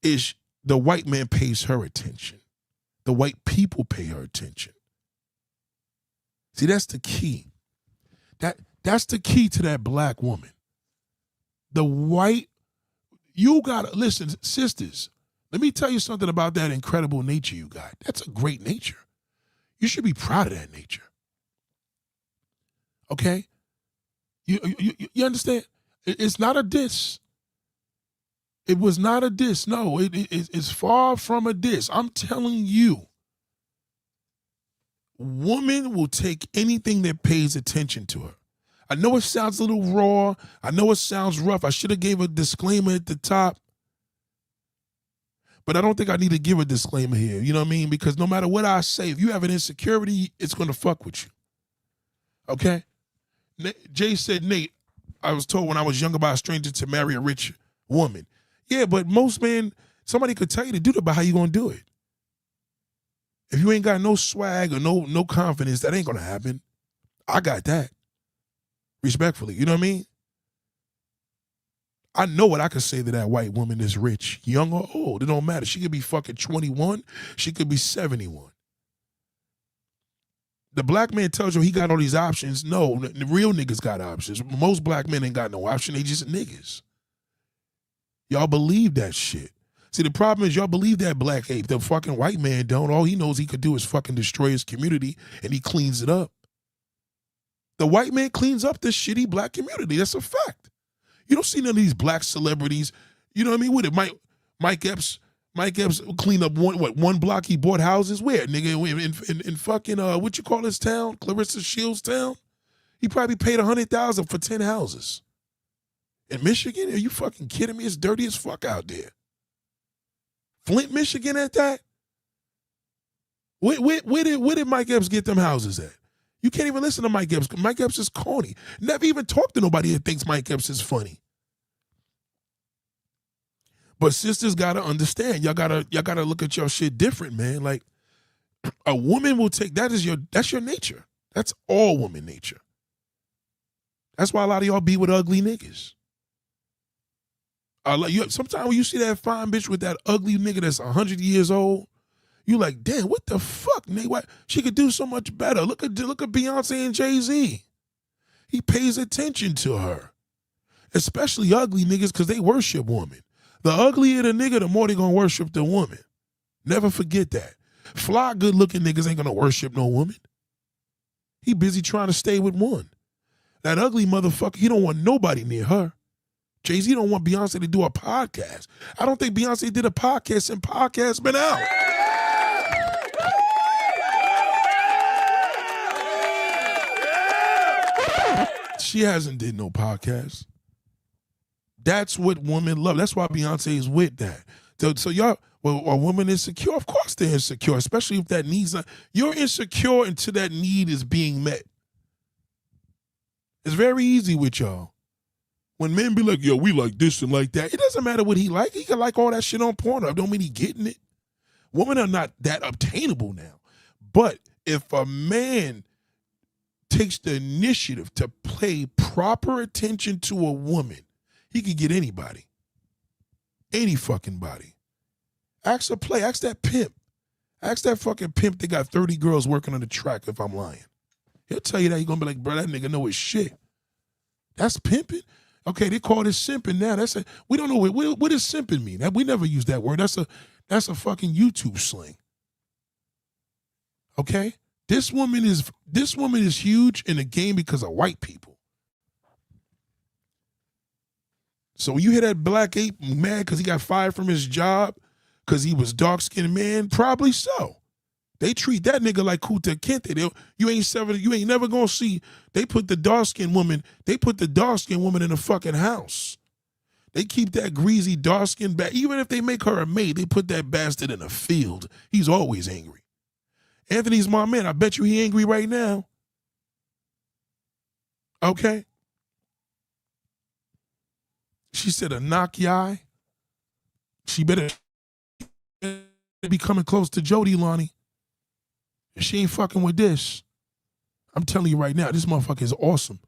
is the white man pays her attention. The white people pay her attention. See, that's the key. That's the key to that black woman. The white, you gotta, listen, sisters, let me tell you something about that incredible nature you got. That's a great nature. You should be proud of that nature. Okay? You understand? It's not a diss. It was not a diss. No, it's far from a diss. I'm telling you, woman will take anything that pays attention to her. I know it sounds a little raw. I know it sounds rough. I should have gave a disclaimer at the top. But I don't think I need to give a disclaimer here. You know what I mean? Because no matter what I say, if you have an insecurity, it's going to fuck with you. Okay? Jay said, Nate, I was told when I was younger by a stranger to marry a rich woman. Yeah, but most men, somebody could tell you to do that, but how you going to do it? If you ain't got no swag or no confidence, that ain't going to happen. I got that. Respectfully, you know what I mean? I know what I could say to that white woman is rich, young or old. It don't matter. She could be fucking 21. She could be 71. The black man tells you he got all these options. No, the real niggas got options. Most black men ain't got no option. They just niggas. Y'all believe that shit. See, the problem is y'all believe that black ape. The fucking white man don't. All he knows he could do is fucking destroy his community, and he cleans it up. The white man cleans up this shitty black community. That's a fact. You don't see none of these black celebrities. You know what I mean? With it, Mike Epps cleaned up one block. He bought houses where, nigga, in fucking what you call this town, Clarissa Shields town. He probably paid $100,000 for 10 houses. In Michigan, are you fucking kidding me? It's dirty as fuck out there. Flint, Michigan, at that. Where did Mike Epps get them houses at? You can't even listen to Mike Epps. Mike Epps is corny. Never even talk to nobody that thinks Mike Epps is funny. But sisters gotta understand. Y'all gotta look at your shit different, man. Like a woman will take that's your nature. That's all woman nature. That's why a lot of y'all be with ugly niggas. Sometimes when you see that fine bitch with that ugly nigga that's 100 years old, you like, damn, what the fuck, nigga? What? She could do so much better. Look at Beyonce and Jay-Z. He pays attention to her. Especially ugly niggas because they worship women. The uglier the nigga, the more they gonna worship the woman. Never forget that. Fly, good-looking niggas ain't gonna worship no woman. He busy trying to stay with one. That ugly motherfucker, he don't want nobody near her. Jay-Z don't want Beyonce to do a podcast. I don't think Beyonce did a podcast since podcast been out. She hasn't did no podcast. That's what women love. That's why Beyonce is with that. So y'all, well, a woman is insecure. Of course they're insecure, especially if that need's not. You're insecure until that need is being met. It's very easy with y'all. When men be like, yo, we like this and like that, it doesn't matter what he like. He can like all that shit on Pornhub. Don't mean he getting it. Women are not that obtainable now. But if a man takes the initiative to pay proper attention to a woman, he could get anybody. Any fucking body. Ask that pimp. Ask that fucking pimp that got 30 girls working on the track if I'm lying. He'll tell you that. He's going to be like, bro, that nigga know his shit. That's pimping? Okay, they call this simping now. We don't know what does simping mean. We never use that word. That's a fucking YouTube slang. Okay? This woman is huge in the game because of white people. So when you hear that black ape mad because he got fired from his job because he was dark-skinned man, probably so. They treat that nigga like Kuta Kente. You ain't never gonna see. They put the dark-skinned woman in a fucking house. They keep that greasy dark-skinned back. Even if they make her a maid, they put that bastard in a field. He's always angry. Anthony's my man. I bet you he angry right now. Okay? She said a knock your eye. She better be coming close to Jody, Lonnie. If she ain't fucking with this, I'm telling you right now, this motherfucker is awesome.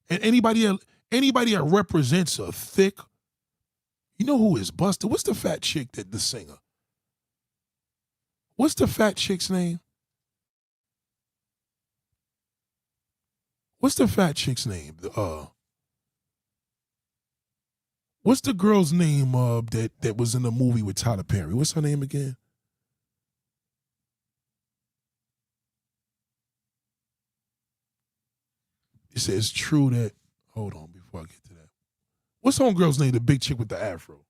And anybody that represents a thick, you know who is busted? What's the fat chick that the singer? What's the fat chick's name? What's the fat chick's name? What's the girl's name that was in the movie with Tyler Perry? What's her name again? It says it's true that, hold on before I get to that. What's homegirl's name, the big chick with the afro?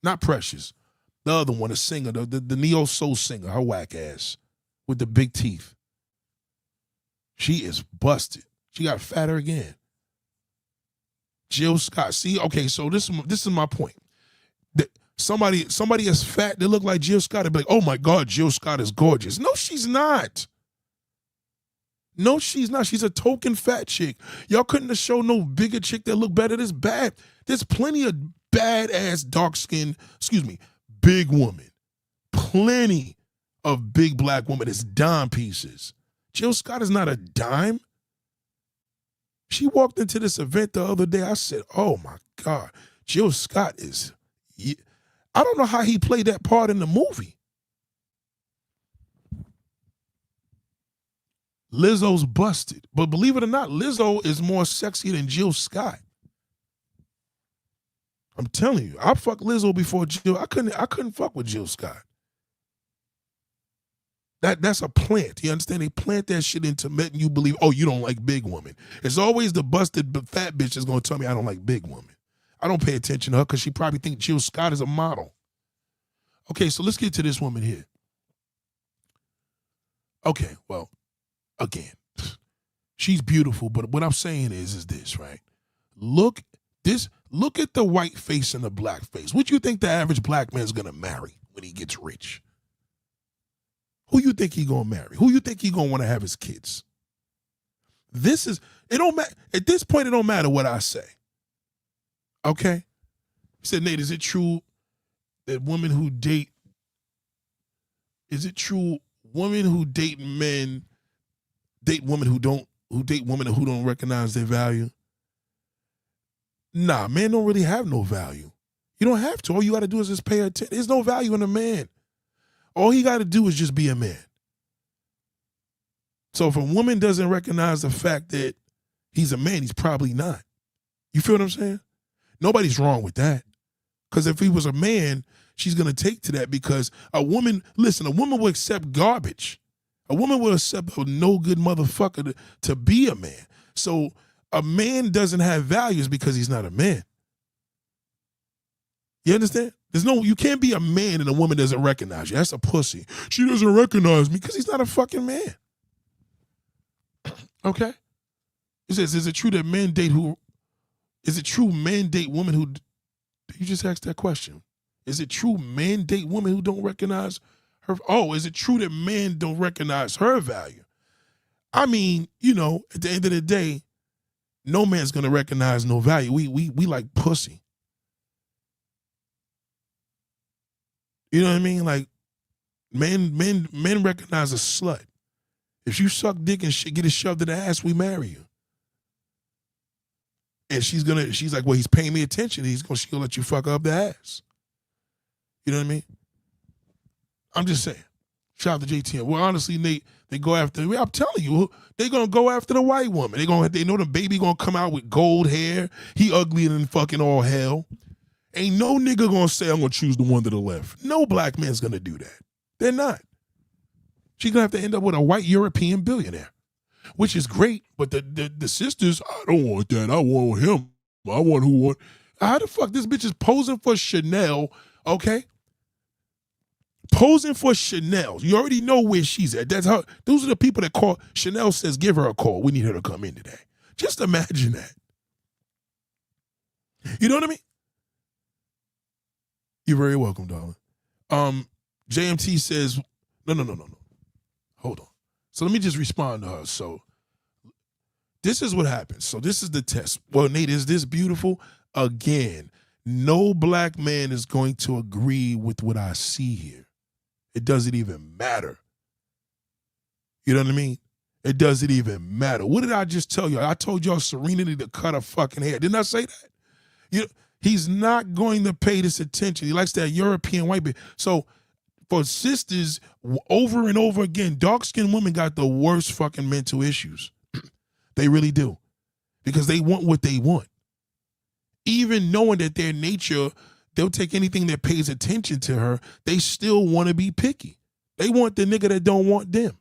Not Precious. The other one, the singer, the neo-soul singer, her whack ass with the big teeth. She is busted. She got fatter again. Jill Scott. See, okay, so this is my point. Somebody is fat, they look like Jill Scott, they'd be like, oh my God, Jill Scott is gorgeous. No, she's not. No, she's not. She's a token fat chick. Y'all couldn't have shown no bigger chick that look better. This bad. There's plenty of badass dark-skinned, big woman. Plenty of big black women that's dime pieces. Jill Scott is not a dime. She walked into this event the other day. I said, oh my God, Jill Scott is, I don't know how he played that part in the movie. Lizzo's busted. But believe it or not, Lizzo is more sexy than Jill Scott. I'm telling you, I fucked Lizzo before Jill. I couldn't fuck with Jill Scott. That's a plant. You understand? They plant that shit into making you believe, oh, you don't like big women. It's always the busted fat bitch that's going to tell me I don't like big women. I don't pay attention to her because she probably thinks Jill Scott is a model. Okay, so let's get to this woman here. Okay, well, again, she's beautiful, but what I'm saying is this, right? Look at the white face and the black face. What do you think the average black man's going to marry when he gets rich? Who you think he gonna marry? Who you think he gonna want to have his kids? It don't matter. At this point, it don't matter what I say. Okay? He said, Nate, is it true that women who date men date women who don't recognize their value? Nah, men don't really have no value. You don't have to. All you gotta do is just pay attention. There's no value in a man. All he got to do is just be a man. So if a woman doesn't recognize the fact that he's a man, he's probably not. You feel what I'm saying? Nobody's wrong with that. Because if he was a man, she's going to take to that because a woman will accept garbage. A woman will accept a no good motherfucker to be a man. So a man doesn't have values because he's not a man. You understand? You can't be a man and a woman doesn't recognize you. That's a pussy. She doesn't recognize me because he's not a fucking man. Okay? It says, is it true men date women who, you just asked that question. Is it true men date women who don't recognize her? Oh, is it true that men don't recognize her value? I mean, at the end of the day, no man's going to recognize no value. We like pussy. You know what I mean? Like, men recognize a slut. If you suck dick and shit, get it shoved in the ass, we marry you. And she's like, well, he's paying me attention. She'll let you fuck up the ass. You know what I mean? I'm just saying. Shout out to JTM. Well, honestly, Nate, they go after, I'm telling you, they're going to go after the white woman. They know the baby going to come out with gold hair. He uglier than fucking all hell. Ain't no nigga gonna say I'm gonna choose the one to the left. No black man's gonna do that. They're not. She's gonna have to end up with a white European billionaire, which is great. But the sisters, I don't want that. I want him. I want who want. How the fuck this bitch is posing for Chanel? Okay, posing for Chanel. You already know where she's at. That's how. Those are the people that call. Chanel says, give her a call. We need her to come in today. Just imagine that. You know what I mean? You're very welcome, darling. JMT says, no. Hold on. So let me just respond to her. So this is what happens. So this is the test. Well, Nate, is this beautiful? Again, no black man is going to agree with what I see here. It doesn't even matter. You know what I mean? It doesn't even matter. What did I just tell you? I told y'all Serena need to cut her fucking hair. Didn't I say that? He's not going to pay this attention. He likes that European white bitch. So for sisters, over and over again, dark-skinned women got the worst fucking mental issues. They really do. Because they want what they want. Even knowing that their nature, they'll take anything that pays attention to her, they still want to be picky. They want the nigga that don't want them.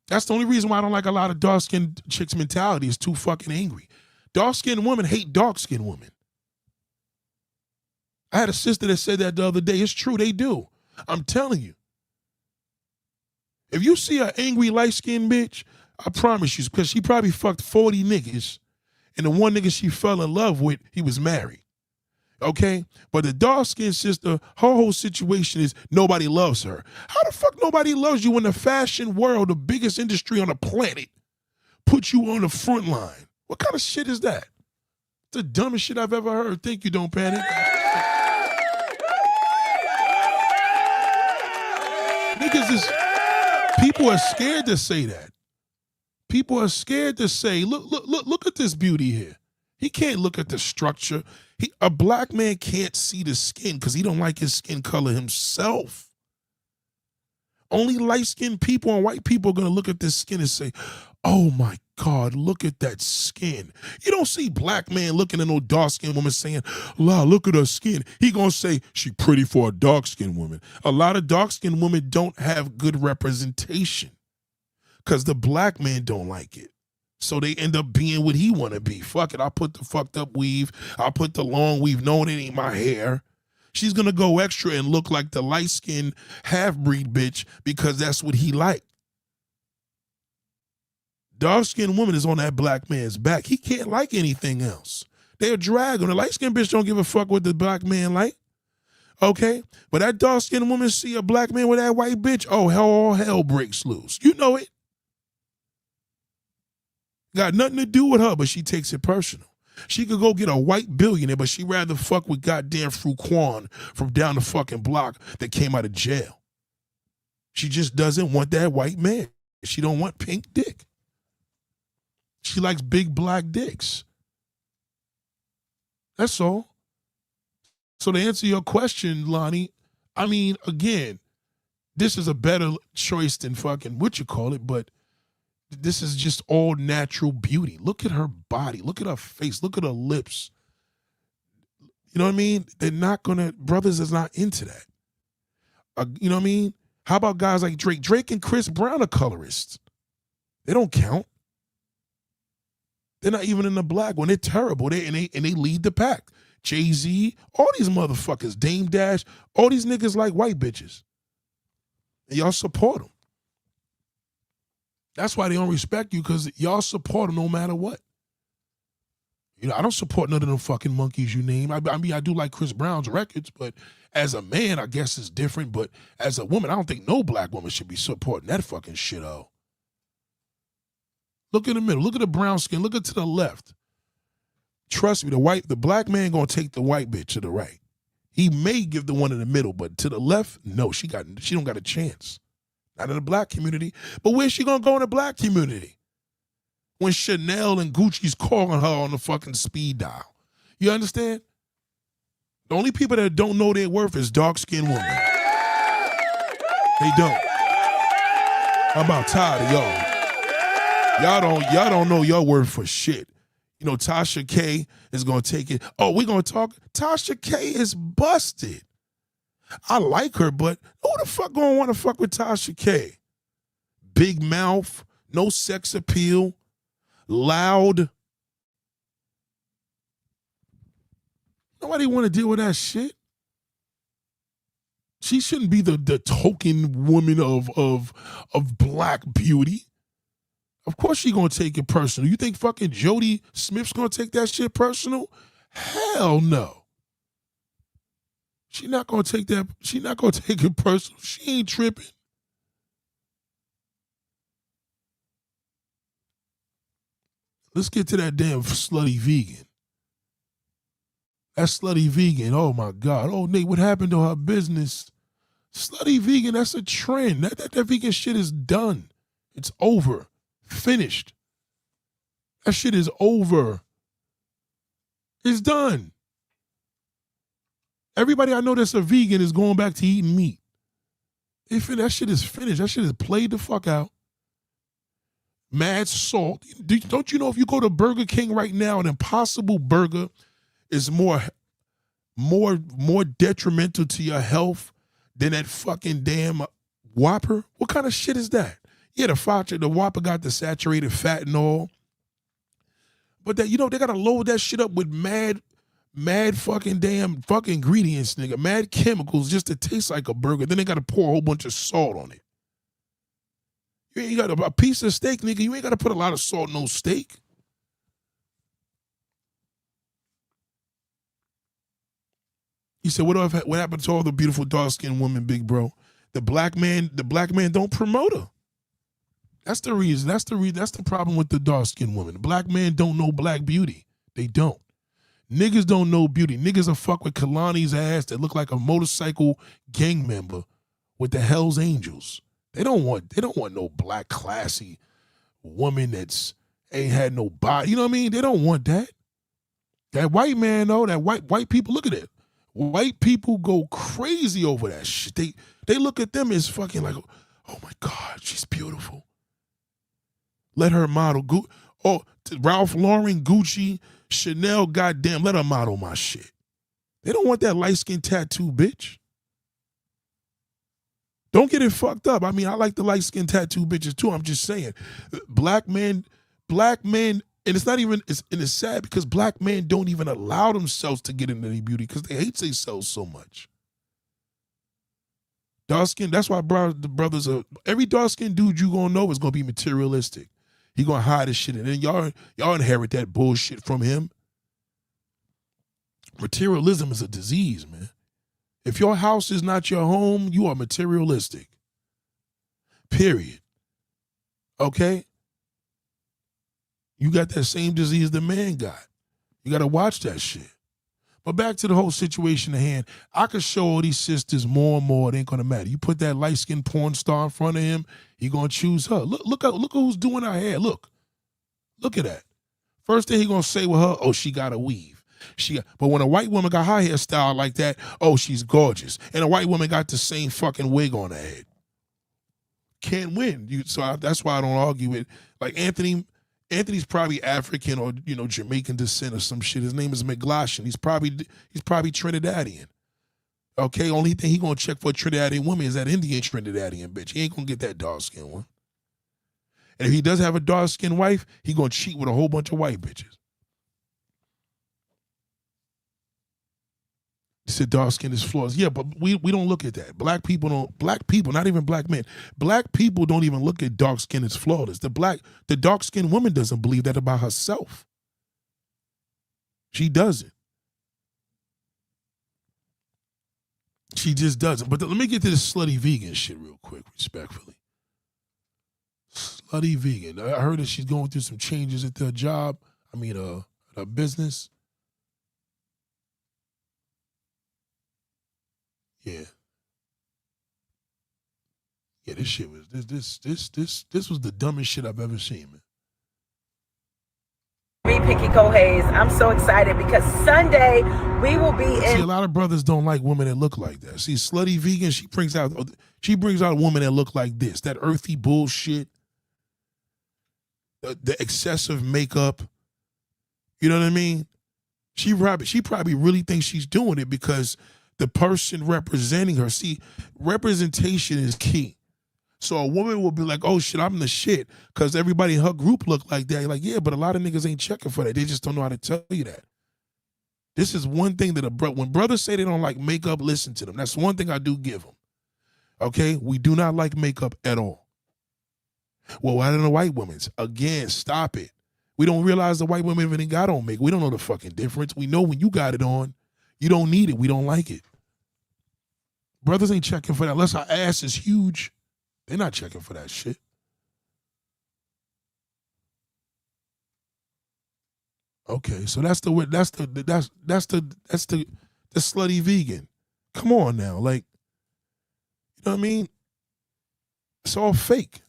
That's the only reason why I don't like a lot of dark-skinned chicks' mentality is too fucking angry. Dark-skinned women hate dark-skinned women. I had a sister that said that the other day. It's true, they do. I'm telling you. If you see an angry light-skinned bitch, I promise you, because she probably fucked 40 niggas, and the one nigga she fell in love with, he was married. Okay? But the dark-skinned sister, her whole situation is nobody loves her. How the fuck nobody loves you when the fashion world, the biggest industry on the planet, puts you on the front line? What kind of shit is that? It's the dumbest shit I've ever heard. Thank you, Don't Panic. Niggas is, people are scared to say that. People are scared to say, look at this beauty here. He can't look at the structure. A black man can't see the skin because he don't like his skin color himself. Only light-skinned people and white people are going to look at this skin and say, oh my God, look at that skin. You don't see black man looking at no dark-skinned woman saying, La, look at her skin. He going to say, she pretty for a dark-skinned woman. A lot of dark-skinned women don't have good representation because the black man don't like it. So they end up being what he want to be. Fuck it, I'll put the fucked up weave. I'll put the long weave. No, it ain't my hair. She's going to go extra and look like the light-skinned half-breed bitch because that's what he like. Dark-skinned woman is on that black man's back. He can't like anything else. They'll drag on. The light-skinned bitch don't give a fuck what the black man like. Okay? But that dark-skinned woman see a black man with that white bitch, oh, all hell breaks loose. You know it. Got nothing to do with her, but she takes it personal. She could go get a white billionaire, but she'd rather fuck with goddamn Fruquan from down the fucking block that came out of jail. She just doesn't want that white man. She don't want pink dick. She likes big black dicks. That's all. So to answer your question, Lonnie, I mean, again, this is a better choice than fucking what you call it, but this is just all natural beauty. Look at her body. Look at her face. Look at her lips. You know what I mean? They're not going to, brothers is not into that. You know what I mean? How about guys like Drake? Drake and Chris Brown are colorists. They don't count. They're not even in the black one. They're terrible. They lead the pack. Jay-Z, all these motherfuckers, Dame Dash, all these niggas like white bitches. And y'all support them. That's why they don't respect you, because y'all support them no matter what. You know, I don't support none of them fucking monkeys you name. I mean, I do like Chris Brown's records, but as a man, I guess it's different. But as a woman, I don't think no black woman should be supporting that fucking shit, oh. Look in the middle. Look at the brown skin. Look at to the left. Trust me, the black man gonna take the white bitch to the right. He may give the one in the middle, but to the left, no, she don't got a chance. Not in the black community. But where's she gonna go in the black community? When Chanel and Gucci's calling her on the fucking speed dial. You understand? The only people that don't know their worth is dark-skinned women. They don't. I'm about tired of y'all. Y'all don't know your worth for shit. You know, Tasha K is gonna take it. Oh, we're gonna talk. Tasha K is busted. I like her, but who the fuck gonna want to fuck with Tasha K? Big mouth, no sex appeal, loud. Nobody want to deal with that shit. She shouldn't be the token woman of black beauty. Of course she gonna take it personal. You think fucking Jody Smith's gonna take that shit personal? Hell no. She not gonna take that. She not gonna take it personal. She ain't tripping. Let's get to that damn slutty vegan. That slutty vegan. Oh my God. Oh Nate, what happened to her business? Slutty vegan, that's a trend. That vegan shit is done. It's over. Finished. That shit is over. It's done. Everybody I know that's a vegan is going back to eating meat. That shit is finished. That shit is played the fuck out. Mad salt. Don't you know if you go to Burger King right now, an Impossible Burger is more detrimental to your health than that fucking damn Whopper? What kind of shit is that? Yeah, the Whopper got the saturated fat and all. But that, they gotta load that shit up with mad fucking damn fucking ingredients, nigga. Mad chemicals just to taste like a burger. Then they gotta pour a whole bunch of salt on it. You ain't got a piece of steak, nigga. You ain't gotta put a lot of salt in no steak. He said, what happened to all the beautiful dark-skinned women, big bro? The black man don't promote her. That's the reason. That's the problem with the dark-skinned women. The black man don't know black beauty. They don't. Niggas don't know beauty. Niggas will fuck with Kalani's ass that look like a motorcycle gang member with the Hells Angels. They don't want no black classy woman that's ain't had no body. You know what I mean? They don't want that. That white man though, that white people, look at it. White people go crazy over that shit. They look at them as fucking like, oh my God, she's beautiful. Let her model. Ralph Lauren, Gucci, Chanel, goddamn, let her model my shit. They don't want that light-skinned tattoo bitch. Don't get it fucked up. I mean, I like the light-skinned tattoo bitches too. I'm just saying. Black men, and it's not even, it's sad because black men don't even allow themselves to get into their beauty because they hate themselves so much. Dark skin, that's why the brothers are, every dark skinned dude you gonna know is gonna be materialistic. He gonna hide his shit, and then y'all inherit that bullshit from him. Materialism is a disease, man. If your house is not your home, you are materialistic. Period. Okay? You got that same disease the man got. You got to watch that shit. But back to the whole situation at hand. I could show all these sisters more and more. It ain't going to matter. You put that light-skinned porn star in front of him, he going to choose her. Look who's doing her hair. Look at that. First thing he going to say with her, oh, she got a weave. But when a white woman got her hairstyle like that, oh, she's gorgeous. And a white woman got the same fucking wig on her head. Can't win. That's why I don't argue with, like, Anthony's probably African or Jamaican descent or some shit. His name is McGlashan. He's probably Trinidadian. Okay, only thing he gonna check for a Trinidadian woman is that Indian Trinidadian bitch. He ain't gonna get that dark skinned one. And if he does have a dark skinned wife, he gonna cheat with a whole bunch of white bitches. He said dark skin is flaws. Yeah, but we don't look at that. Black people, not even black men. Black people don't even look at dark skin as flawless. The dark skinned woman doesn't believe that about herself. She doesn't. She just doesn't. But let me get to this slutty vegan shit real quick, respectfully. Slutty vegan. I heard that she's going through some changes at her job. Her business. Yeah. Yeah, this shit was this was the dumbest shit I've ever seen, man. Picky Cohays. I'm so excited because Sunday we will be in. See, a lot of brothers don't like women that look like that. See, slutty vegan, she brings out a woman that look like this, that earthy bullshit, the excessive makeup. You know what I mean? She probably really thinks she's doing it because the person representing her. See, representation is key. So a woman will be like, oh shit, I'm the shit. Because everybody in her group look like that. You're like, yeah, but a lot of niggas ain't checking for that. They just don't know how to tell you that. This is one thing that when brothers say they don't like makeup, listen to them. That's one thing I do give them. Okay? We do not like makeup at all. Well, why don't the white women's? Again, stop it. We don't realize the white women even ain't got on makeup. We don't know the fucking difference. We know when you got it on, you don't need it. We don't like it. Brothers ain't checking for that. Unless our ass is huge, they're not checking for that shit. Okay, so that's the slutty vegan. Come on now, like, You know what I mean? It's all fake.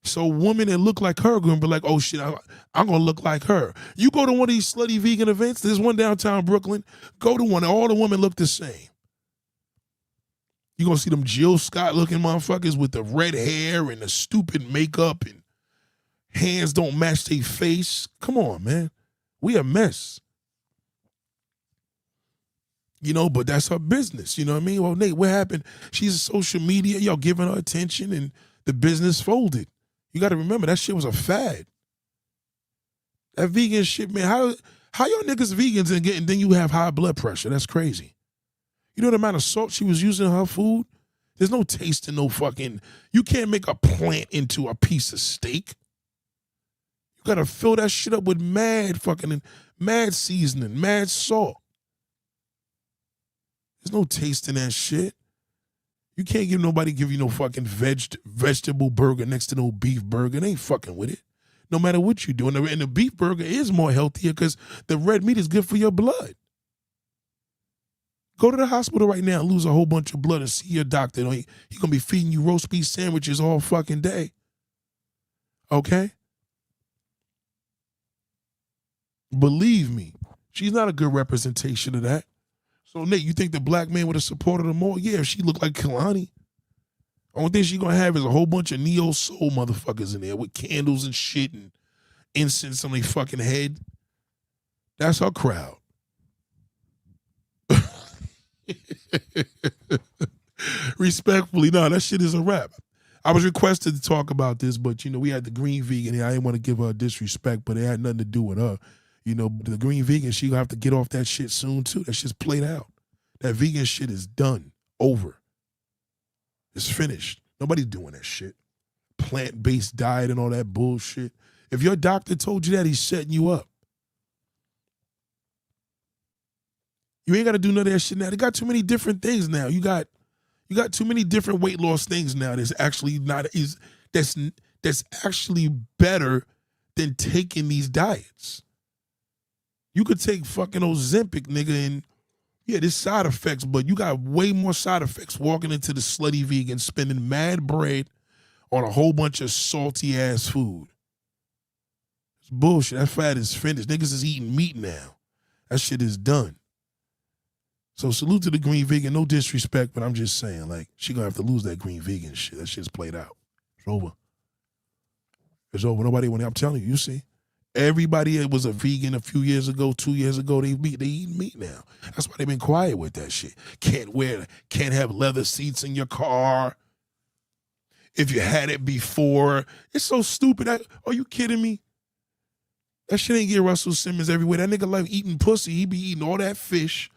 So women that look like her are going to be like, oh shit, I'm going to look like her. You go to one of these slutty vegan events, there's one downtown Brooklyn, go to one, all the women look the same. You're going to see them Jill Scott looking motherfuckers with the red hair and the stupid makeup and hands don't match their face. Come on, man. We a mess. You know, but that's her business. You know what I mean? Well, Nate, what happened? She's social media, y'all giving her attention and the business folded. You got to remember, that shit was a fad. That vegan shit, man, how y'all niggas vegans and then you have high blood pressure? That's crazy. You know the amount of salt she was using in her food? There's no taste in no fucking, you can't make a plant into a piece of steak. You got to fill that shit up with mad seasoning, mad salt. There's no taste in that shit. You can't give you no fucking vegetable burger next to no beef burger. They ain't fucking with it. No matter what you do. And the beef burger is more healthier because the red meat is good for your blood. Go to the hospital right now and lose a whole bunch of blood and see your doctor. He's going to be feeding you roast beef sandwiches all fucking day. Okay? Believe me, she's not a good representation of that. So, Nate, you think the black man would have supported her more? Yeah, if she looked like Kalani. Only thing she's going to have is a whole bunch of neo-soul motherfuckers in there with candles and shit and incense on their fucking head. That's her crowd. Respectfully, no, that shit is a wrap. I was requested to talk about this, but, you know, we had the green vegan here. I didn't want to give her disrespect, but it had nothing to do with her. You know, the green vegan, she gonna have to get off that shit soon, too. That shit's played out. That vegan shit is done. Over. It's finished. Nobody's doing that shit. Plant-based diet and all that bullshit. If your doctor told you that, he's setting you up. You ain't got to do none of that shit now. They got too many different things now. You got too many different weight loss things now that's actually that's actually better than taking these diets. You could take fucking Ozempic, nigga, and yeah, there's side effects, but you got way more side effects walking into the slutty vegan, spending mad bread on a whole bunch of salty ass food. It's bullshit. That fat is finished. Niggas is eating meat now. That shit is done. So salute to the green vegan. No disrespect, but I'm just saying, like, she gonna have to lose that green vegan shit. That shit's played out. It's over. It's over. Nobody want. I'm telling you. You see, everybody that was a vegan a few years ago, 2 years ago, they eat meat now. That's why they've been quiet with that shit. Can't have leather seats in your car. If you had it before, it's so stupid. Are you kidding me? That shit ain't get Russell Simmons everywhere. That nigga like eating pussy. He be eating all that fish.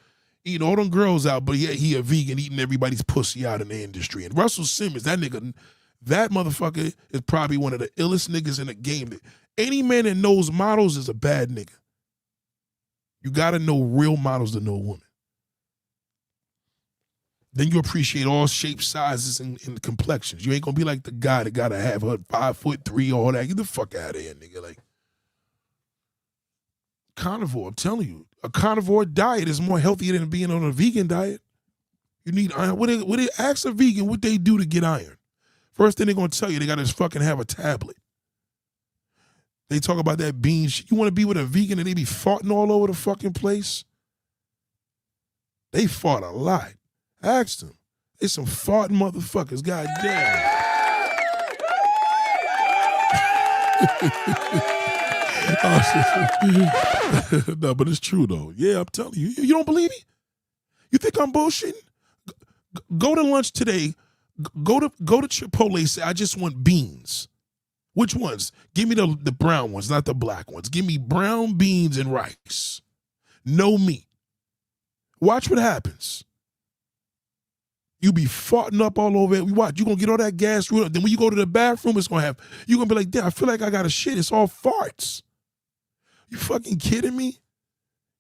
Eating all them girls out, but he a vegan eating everybody's pussy out in the industry. And Russell Simmons, that motherfucker is probably one of the illest niggas in the game. Any man that knows models is a bad nigga. You gotta know real models to know a woman. Then you appreciate all shapes, sizes, and complexions. You ain't gonna be like the guy that gotta have her 5'3", all that. Get the fuck out of here, nigga. Like, carnivore, I'm telling you. A carnivore diet is more healthier than being on a vegan diet. You need iron. Ask a vegan what they do to get iron. First thing they're going to tell you, they got to fucking have a tablet. They talk about that bean shit. You want to be with a vegan and they be farting all over the fucking place? They fart a lot. Ask them. They some farting motherfuckers. God damn. No, but it's true though. Yeah, I'm telling you. You don't believe me? You think I'm bullshitting? Go to lunch today. Go to Chipotle. Say I just want beans. Which ones? Give me the brown ones, not the black ones. Give me brown beans and rice. No meat. Watch what happens. You be farting up all over it. Watch, you gonna get all that gas. Then when you go to the bathroom, it's gonna have. You gonna be like, damn, I feel like I got a shit. It's all farts. You fucking kidding me?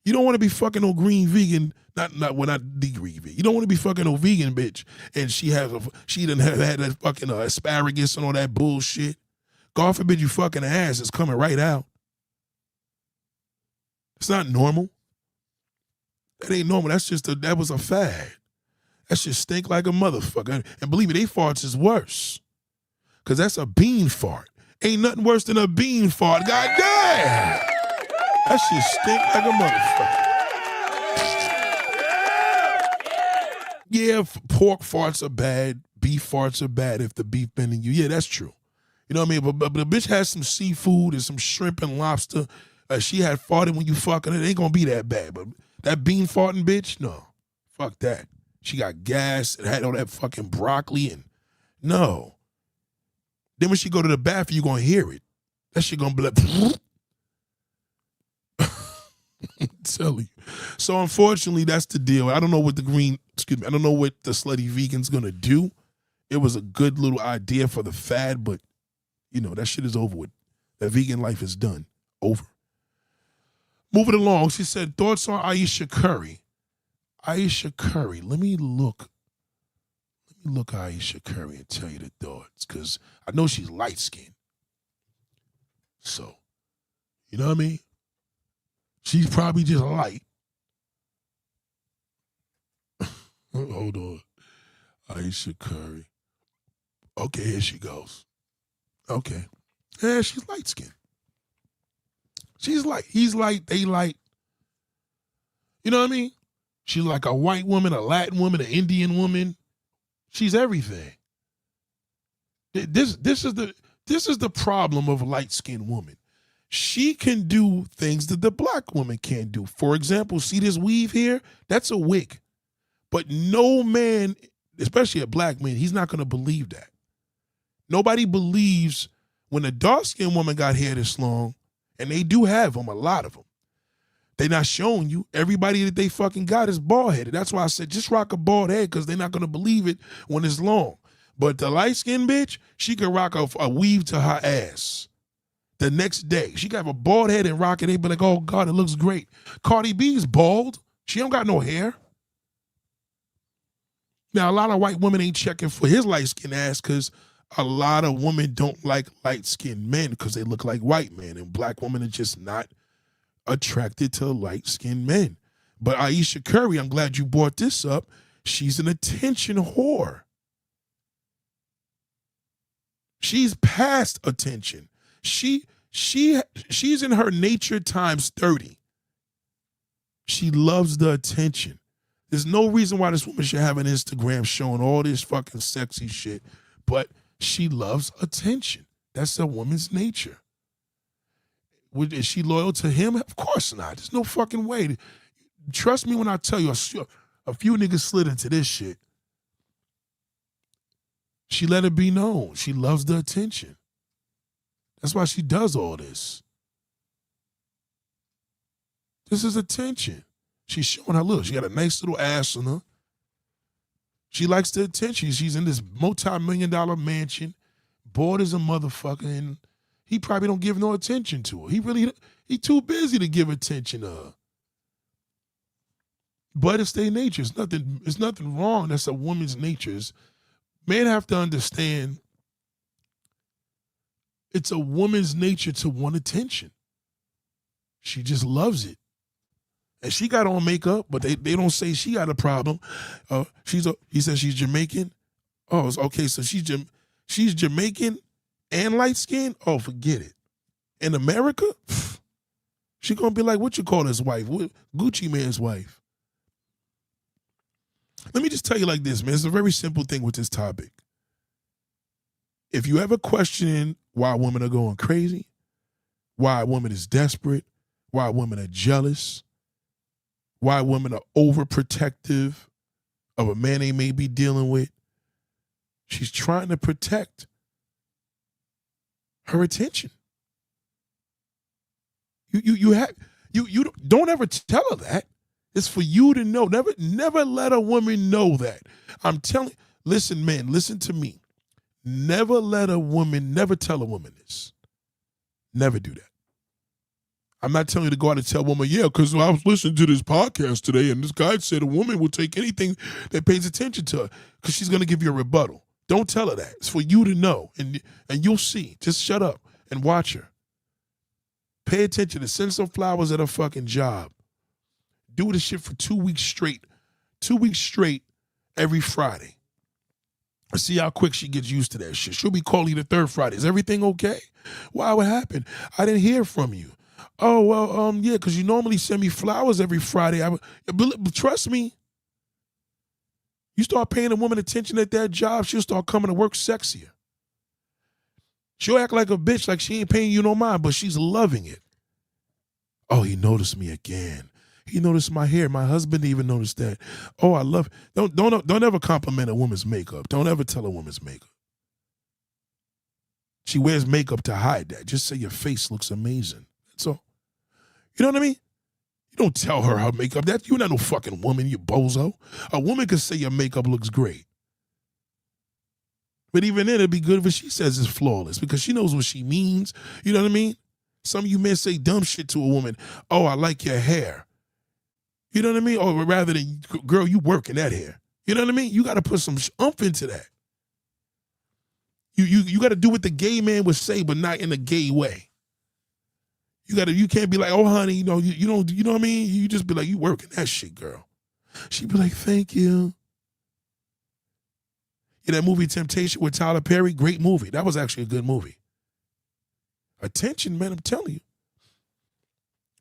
You don't want to be fucking no green vegan, not the green vegan. You don't want to be fucking no vegan bitch, and she done had that fucking asparagus and all that bullshit. God forbid you fucking ass is coming right out. It's not normal. That ain't normal. That was a fad. That shit stink like a motherfucker. And believe me, they farts is worse. Because that's a bean fart. Ain't nothing worse than a bean fart. God damn. That shit stink like a motherfucker. Yeah, pork farts are bad. Beef farts are bad if the beef been in you. Yeah, that's true. You know what I mean? But the bitch has some seafood and some shrimp and lobster. She had farted when you fucking it. It ain't gonna be that bad. But that bean farting bitch, no. Fuck that. She got gas and had all that fucking broccoli and no. Then when she go to the bathroom, you gonna hear it. That shit gonna be like, I'm telling you. So unfortunately, that's the deal. I don't know what I don't know what the slutty vegan's gonna do. It was a good little idea for the fad, but you know, that shit is over with. That vegan life is done. Over. Moving along, she said, thoughts on Aisha Curry. Aisha Curry, let me look Aisha Curry and tell you the thoughts, because I know she's light-skinned. So, you know what I mean? She's probably just light. Hold on. Aisha Curry. Okay, here she goes. Okay. Yeah, she's light-skinned. She's light. He's light. They light. You know what I mean? She's like a white woman, a Latin woman, an Indian woman. She's everything. This is the problem of a light-skinned woman. She can do things that the black woman can't do. For example, see this weave here? That's a wig. But no man, especially a black man, he's not going to believe that. Nobody believes when a dark-skinned woman got hair this long, and they do have them, a lot of them. They're not showing you. Everybody that they fucking got is bald-headed. That's why I said just rock a bald head, because they're not going to believe it when it's long. But the light-skinned bitch, she could rock a weave to her ass. The next day, she could have a bald head and rock it. They be like, oh, God, it looks great. Cardi B's bald. She don't got no hair. Now, a lot of white women ain't checking for his light-skinned ass because a lot of women don't like light-skinned men because they look like white men, and black women are just not attracted to light-skinned men. But Aisha Curry, I'm glad you brought this up. She's an attention whore. She's past attention. She's in her nature times 30. She loves the attention. There's no reason why this woman should have an Instagram showing all this fucking sexy shit, but she loves attention. That's a woman's nature. Is she loyal to him? Of course not. There's no fucking way. Trust me when I tell you, a few niggas slid into this shit. She let it be known. She loves the attention. That's why she does all this. This is attention. She's showing her look. She got a nice little ass on her. She likes the attention. She's in this multi-million-dollar mansion, bored as a motherfucker, and he probably don't give no attention to her. He too busy to give attention to her. But it's their nature. It's nothing wrong. That's a woman's nature. Men have to understand it's a woman's nature to want attention. She just loves it. And she got on makeup, but they don't say she got a problem. He says she's Jamaican. Oh, okay, so she's Jamaican and light-skinned? Oh, forget it. In America, she gonna be like, what you call his wife? Gucci Man's wife. Let me just tell you like this, man. It's a very simple thing with this topic. If you ever question why women are going crazy, why a woman is desperate, why women are jealous, why women are overprotective of a man they may be dealing with, she's trying to protect her attention. You don't ever tell her that. It's for you to know. Never let a woman know that. I'm telling, listen, man, listen to me. Never tell a woman this. Never do that. I'm not telling you to go out and tell a woman, yeah, because I was listening to this podcast today and this guy said a woman will take anything that pays attention to her because she's going to give you a rebuttal. Don't tell her that. It's for you to know, and you'll see. Just shut up and watch her. Pay attention to send some flowers at her fucking job. Do this shit for 2 weeks straight. 2 weeks straight, every Friday. I see how quick she gets used to that shit. She'll be calling you the third Friday. Is everything okay? Why? What happened? I didn't hear from you. Oh, well, yeah, because you normally send me flowers every Friday. But trust me, you start paying a woman attention at that job, she'll start coming to work sexier. She'll act like a bitch, like she ain't paying you no mind, but she's loving it. Oh, he noticed me again. He noticed my hair. My husband even noticed that. Oh, I love it. Don't ever compliment a woman's makeup. Don't ever tell a woman's makeup. She wears makeup to hide that. Just say your face looks amazing. That's all. You know what I mean? You don't tell her makeup. You're not no fucking woman, you bozo. A woman can say your makeup looks great. But even then, it'd be good if she says it's flawless because she knows what she means. You know what I mean? Some of you men say dumb shit to a woman. Oh, I like your hair. You know what I mean? Or rather than, girl, you working that hair. You know what I mean? You got to put some oomph into that. You got to do what the gay man would say, but not in a gay way. You can't be like, oh, honey, you know what I mean? You just be like, you working that shit, girl. She'd be like, thank you. In that movie Temptation with Tyler Perry, great movie. That was actually a good movie. Attention, man, I'm telling you.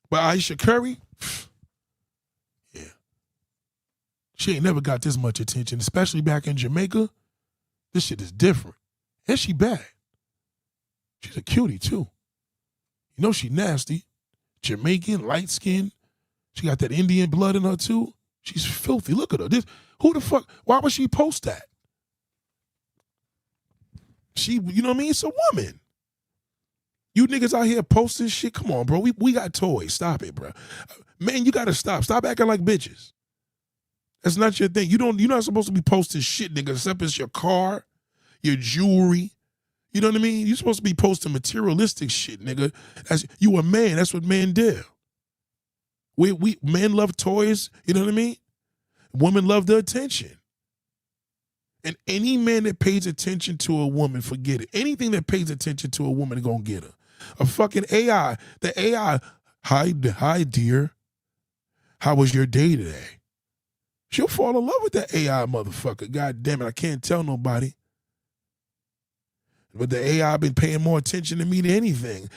But Aisha Curry, yeah. She ain't never got this much attention, especially back in Jamaica. This shit is different. And she bad. She's a cutie, too. You know she nasty. Jamaican, light skin. She got that Indian blood in her, too. She's filthy. Look at her. Who the fuck? Why would she post that? You know what I mean? It's a woman. You niggas out here posting shit. Come on, bro. We got toys. Stop it, bro. Man, you got to stop. Stop acting like bitches. That's not your thing. You're not supposed to be posting shit, nigga, except it's your car, your jewelry. You know what I mean? You're supposed to be posting materialistic shit, nigga. You a man. That's what men do. Men love toys. You know what I mean? Women love the attention. And any man that pays attention to a woman, forget it. Anything that pays attention to a woman is going to get her. A fucking AI. The AI, hi, dear. How was your day today? She'll fall in love with that AI motherfucker. God damn it, I can't tell nobody. But the AI been paying more attention to me than anything.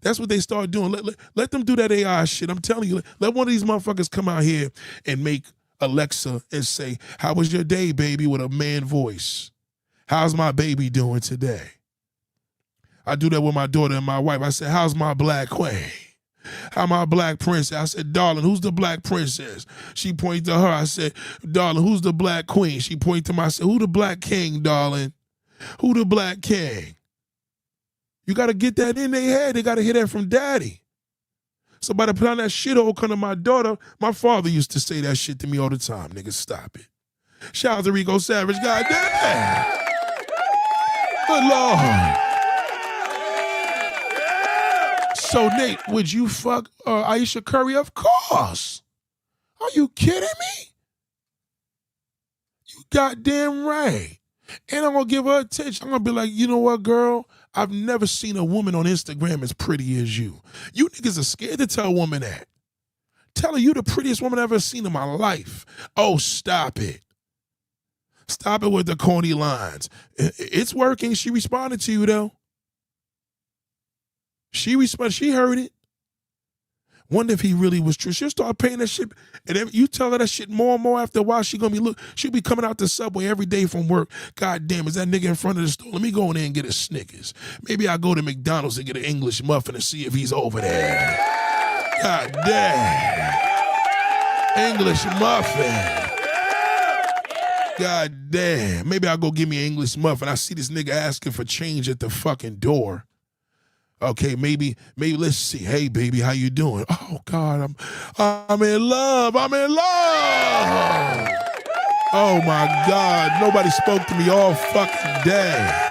That's what they start doing. Let them do that AI shit. I'm telling you, let one of these motherfuckers come out here and make Alexa and say, how was your day, baby, with a man voice? How's my baby doing today? I do that with my daughter and my wife. I said, how's my black queen? How my black princess? I said, darling, who's the black princess? She pointed to her. I said, darling, who's the black queen? She pointed to me. I said, who the black king, darling? Who the black king? You got to get that in their head. They got to hear that from daddy. Somebody put on that shithole come to my daughter. My father used to say that shit to me all the time. Nigga, stop it. Shout out to Rico Savage. God damn. Good Lord. So, Nate, would you fuck Aisha Curry? Of course. Are you kidding me? You goddamn right. And I'm going to give her attention. I'm going to be like, you know what, girl? I've never seen a woman on Instagram as pretty as you. You niggas are scared to tell a woman that. Tell her you the prettiest woman I've ever seen in my life. Oh, stop it. Stop it with the corny lines. It's working. She responded to you, though. She heard it. Wonder if he really was true. She'll start paying that shit. And if you tell her that shit more and more after a while, she'll be coming out the subway every day from work. God damn, is that nigga in front of the store? Let me go in there and get a Snickers. Maybe I'll go to McDonald's and get an English muffin and see if he's over there. God damn. English muffin. God damn. Maybe I'll go get me an English muffin. I see this nigga asking for change at the fucking door. Okay, maybe let's see. Hey, baby, how you doing? Oh, God, I'm in love. I'm in love. Oh, my God. Nobody spoke to me all fucking day.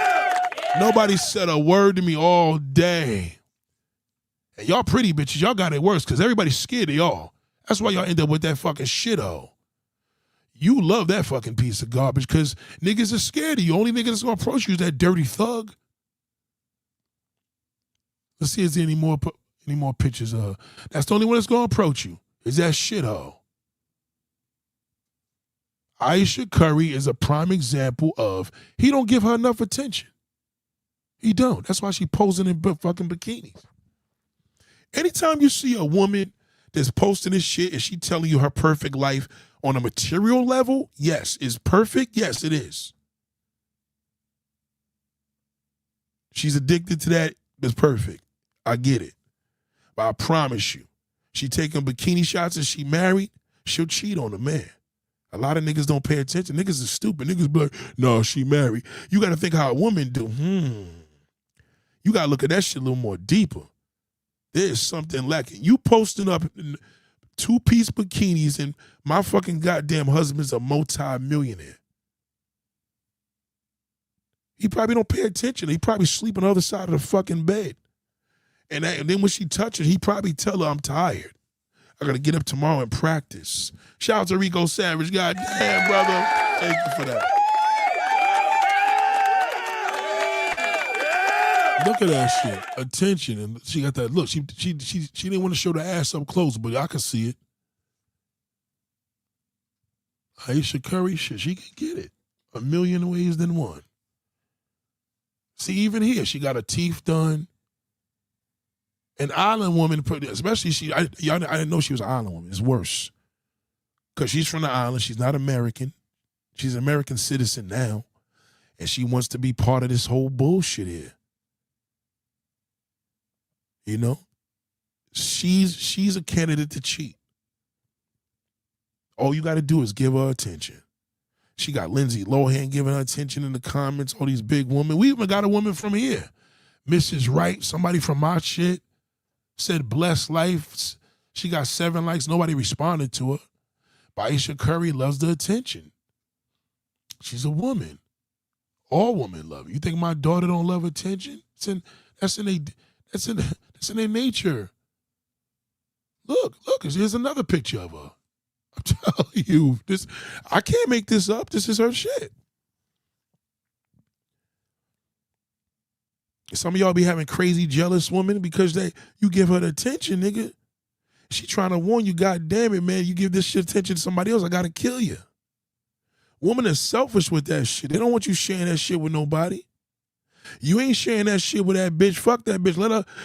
Nobody said a word to me all day. And y'all pretty bitches, y'all got it worse because everybody's scared of y'all. That's why y'all end up with that fucking shithole. You love that fucking piece of garbage because niggas are scared of you. Only nigga that's going to approach you is that dirty thug. Let's see if there's any more pictures of her. That's the only one that's going to approach you, is that shithole. Aisha Curry is a prime example of he don't give her enough attention. He don't. That's why she posing in fucking bikinis. Anytime you see a woman that's posting this shit and she telling you her perfect life on a material level, yes, is perfect. Yes, it is. She's addicted to that. It's perfect. I get it. But I promise you, she taking bikini shots and she married, she'll cheat on a man. A lot of niggas don't pay attention. Niggas is stupid. Niggas be like, no, she married. You got to think how a woman do. You got to look at that shit a little more deeper. There's something lacking. You posting up two-piece bikinis and my fucking goddamn husband's a multi-millionaire. He probably don't pay attention. He probably sleep on the other side of the fucking bed. And then when she touch it, he probably tell her, I'm tired. I got to get up tomorrow and practice. Shout out to Rico Savage. God damn, brother. Thank you for that. Look at that shit. Attention. And she got that look. She didn't want to show the ass up close, but I can see it. Aisha Curry, shit, she can get it. A million ways than one. See, even here, she got her teeth done. An island woman, especially I didn't know she was an island woman. It's worse. Because she's from the island. She's not American. She's an American citizen now. And she wants to be part of this whole bullshit here. You know? She's a candidate to cheat. All you got to do is give her attention. She got Lindsay Lohan giving her attention in the comments, all these big women. We even got a woman from here. Mrs. Wright, somebody from my shit, said blessed life. She got 7 likes. Nobody responded to her. But Aisha Curry loves the attention. She's a woman. All women love it. You think my daughter don't love attention? That's in their nature. Look, here's another picture of her. I'm telling you, I can't make this up. This is her shit. Some of y'all be having crazy jealous women because you give her the attention, nigga. She trying to warn you, God damn it, man, you give this shit attention to somebody else, I gotta kill you. Women are selfish with that shit. They don't want you sharing that shit with nobody. You ain't sharing that shit with that bitch. Fuck that bitch.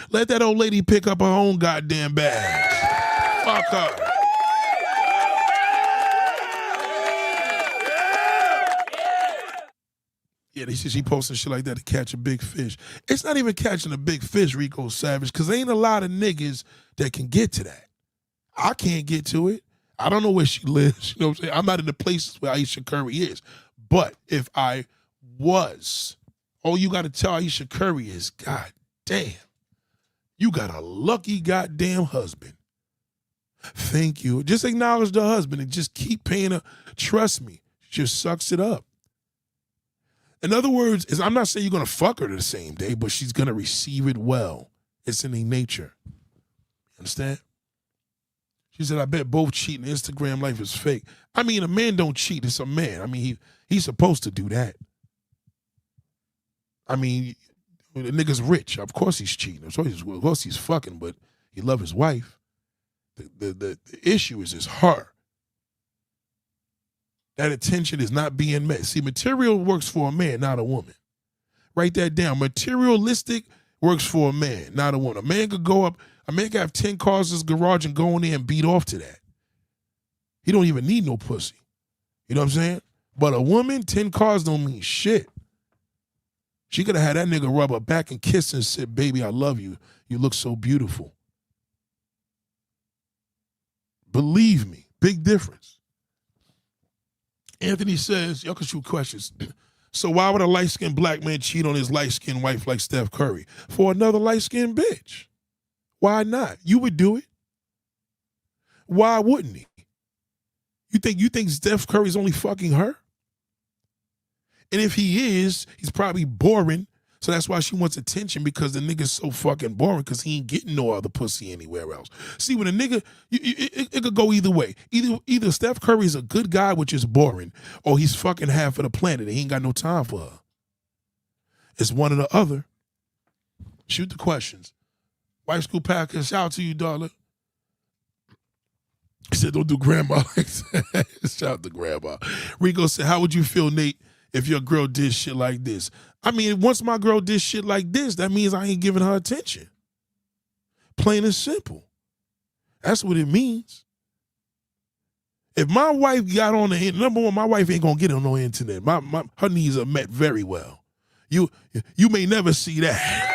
Let that old lady pick up her own goddamn bag. Fuck her. Yeah, they say she posting shit like that to catch a big fish. It's not even catching a big fish, Rico Savage, because there ain't a lot of niggas that can get to that. I can't get to it. I don't know where she lives. You know what I'm saying? I'm not in the places where Aisha Curry is. But if I was, all you got to tell Aisha Curry is, God damn, you got a lucky goddamn husband. Thank you. Just acknowledge the husband and just keep paying her. Trust me, she just sucks it up. In other words, I'm not saying you're going to fuck her the same day, but she's going to receive it well. It's in their nature. Understand? She said, I bet both cheating. Instagram life is fake. I mean, a man don't cheat. It's a man. I mean, he's supposed to do that. I mean, the nigga's rich. Of course he's cheating. Of course he's fucking, but he love his wife. The issue is her. That attention is not being met. See, material works for a man, not a woman. Write that down. Materialistic works for a man, not a woman. A man could have 10 cars in his garage and go in there and beat off to that. He don't even need no pussy. You know what I'm saying? But a woman, 10 cars don't mean shit. She could have had that nigga rub her back and kiss and say, baby, I love you. You look so beautiful. Believe me, big difference. Anthony says, y'all can shoot questions. So why would a light-skinned black man cheat on his light-skinned wife like Steph Curry? For another light-skinned bitch. Why not? You would do it. Why wouldn't he? You think Steph Curry's only fucking her? And if he is, he's probably boring. So that's why she wants attention, because the nigga's so fucking boring because he ain't getting no other pussy anywhere else. See, when a nigga, it could go either way. Either Steph Curry's a good guy, which is boring, or he's fucking half of the planet and he ain't got no time for her. It's one or the other. Shoot the questions. White School Packers, shout out to you, darling. He said, don't do grandma like that. Shout out to grandma. Rico said, how would you feel, Nate, if your girl did shit like this? I mean, once my girl did shit like this, that means I ain't giving her attention. Plain and simple. That's what it means. If my wife got on the internet, number one, my wife ain't gonna get on no internet. Her needs are met very well. You may never see that.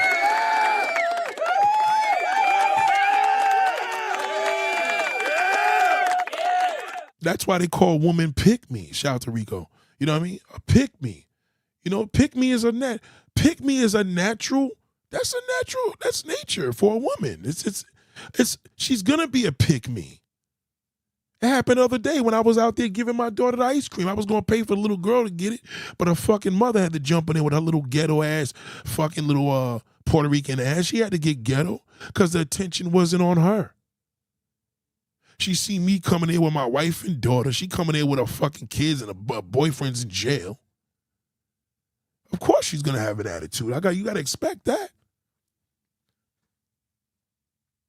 That's why they call women pick me. Shout out to Rico. You know what I mean? A pick me. You know, pick me is a natural. That's nature for a woman. She's gonna be a pick me. It happened the other day when I was out there giving my daughter the ice cream. I was gonna pay for the little girl to get it, but her fucking mother had to jump in there with her little ghetto ass, fucking little Puerto Rican ass. She had to get ghetto because the attention wasn't on her. She see me coming in with my wife and daughter. She coming in with her fucking kids and her boyfriend's in jail. Of course she's gonna have an attitude. You gotta expect that.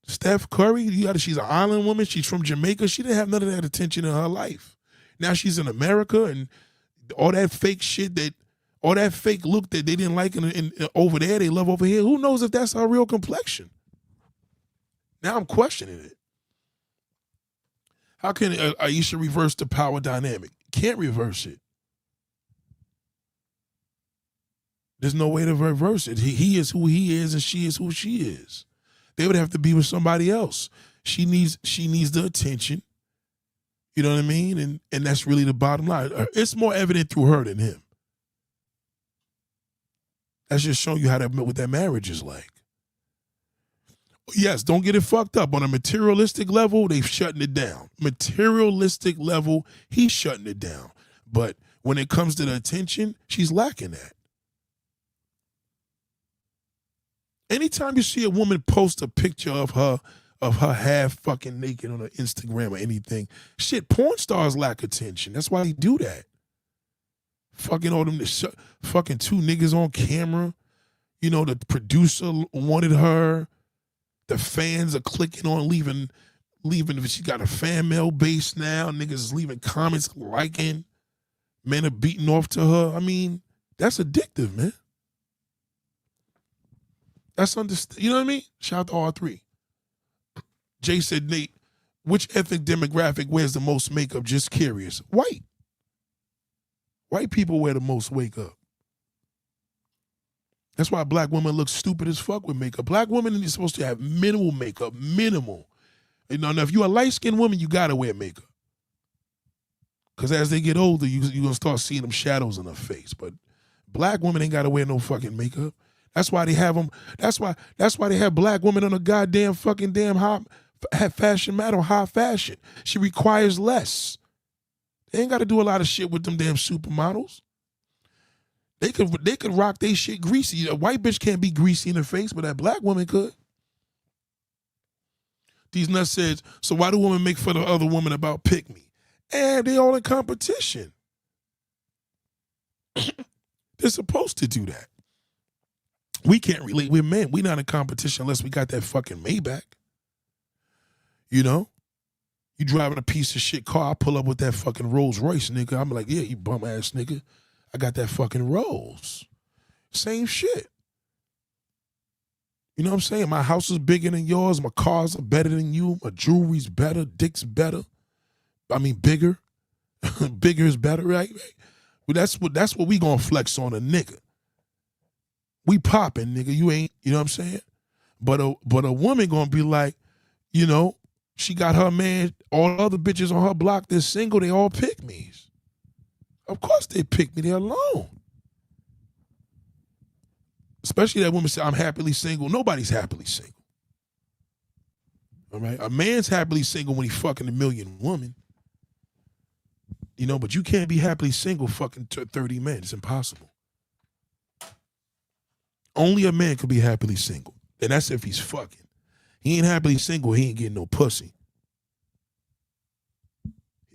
Steph Curry, she's an island woman. She's from Jamaica. She didn't have none of that attention in her life. Now she's in America, and all that fake shit all that fake look that they didn't like in over there, they love over here. Who knows if that's her real complexion? Now I'm questioning it. How can Aisha reverse the power dynamic? Can't reverse it. There's no way to reverse it. He is who he is and she is who she is. They would have to be with somebody else. She needs the attention. You know what I mean? And that's really the bottom line. It's more evident through her than him. That's just showing you what that marriage is like. Yes, don't get it fucked up. On a materialistic level, they're shutting it down. Materialistic level, he's shutting it down. But when it comes to the attention, she's lacking that. Anytime you see a woman post a picture of her half fucking naked on her Instagram or anything, shit, porn stars lack attention. That's why they do that. Fucking all them, fucking two niggas on camera. You know, the producer wanted her. The fans are clicking on leaving. She got a fan mail base now. Niggas is leaving comments liking. Men are beating off to her. I mean, that's addictive, man. That's you know what I mean? Shout out to all three. Jay said, Nate, which ethnic demographic wears the most makeup? Just curious. White. White people wear the most makeup. That's why black women look stupid as fuck with makeup. Black women are supposed to have minimal makeup, minimal. You know, now if you're a light-skinned woman, you gotta wear makeup. Because as they get older, you're gonna start seeing them shadows in their face. But black women ain't gotta wear no fucking makeup. That's why they have them. That's why they have black women on a goddamn fucking damn high fashion model, high fashion. She requires less. They ain't got to do a lot of shit with them damn supermodels. They could rock they shit greasy. A white bitch can't be greasy in the face, but that black woman could. These nuts said, so why do women make fun of other women about pick me? And they all in competition. They're supposed to do that. We can't relate. We're men. We're not in competition unless we got that fucking Maybach. You know? You driving a piece of shit car, I pull up with that fucking Rolls Royce, nigga. I'm like, yeah, you bum ass nigga. I got that fucking Rolls. Same shit. You know what I'm saying? My house is bigger than yours. My cars are better than you. My jewelry's better. Dick's better. I mean, bigger. Bigger is better, right? Well, that's what we gonna flex on a nigga. We popping, nigga. You ain't, you know what I'm saying? But a woman gonna be like, you know, she got her man, all the other bitches on her block, they're single, they all pick me's. Of course they pick me, they're alone. Especially that woman say, I'm happily single. Nobody's happily single. All right? A man's happily single when he fucking a million women. You know, but you can't be happily single fucking 30 men. It's impossible. Only a man could be happily single. And that's if he's fucking. He ain't happily single, he ain't getting no pussy.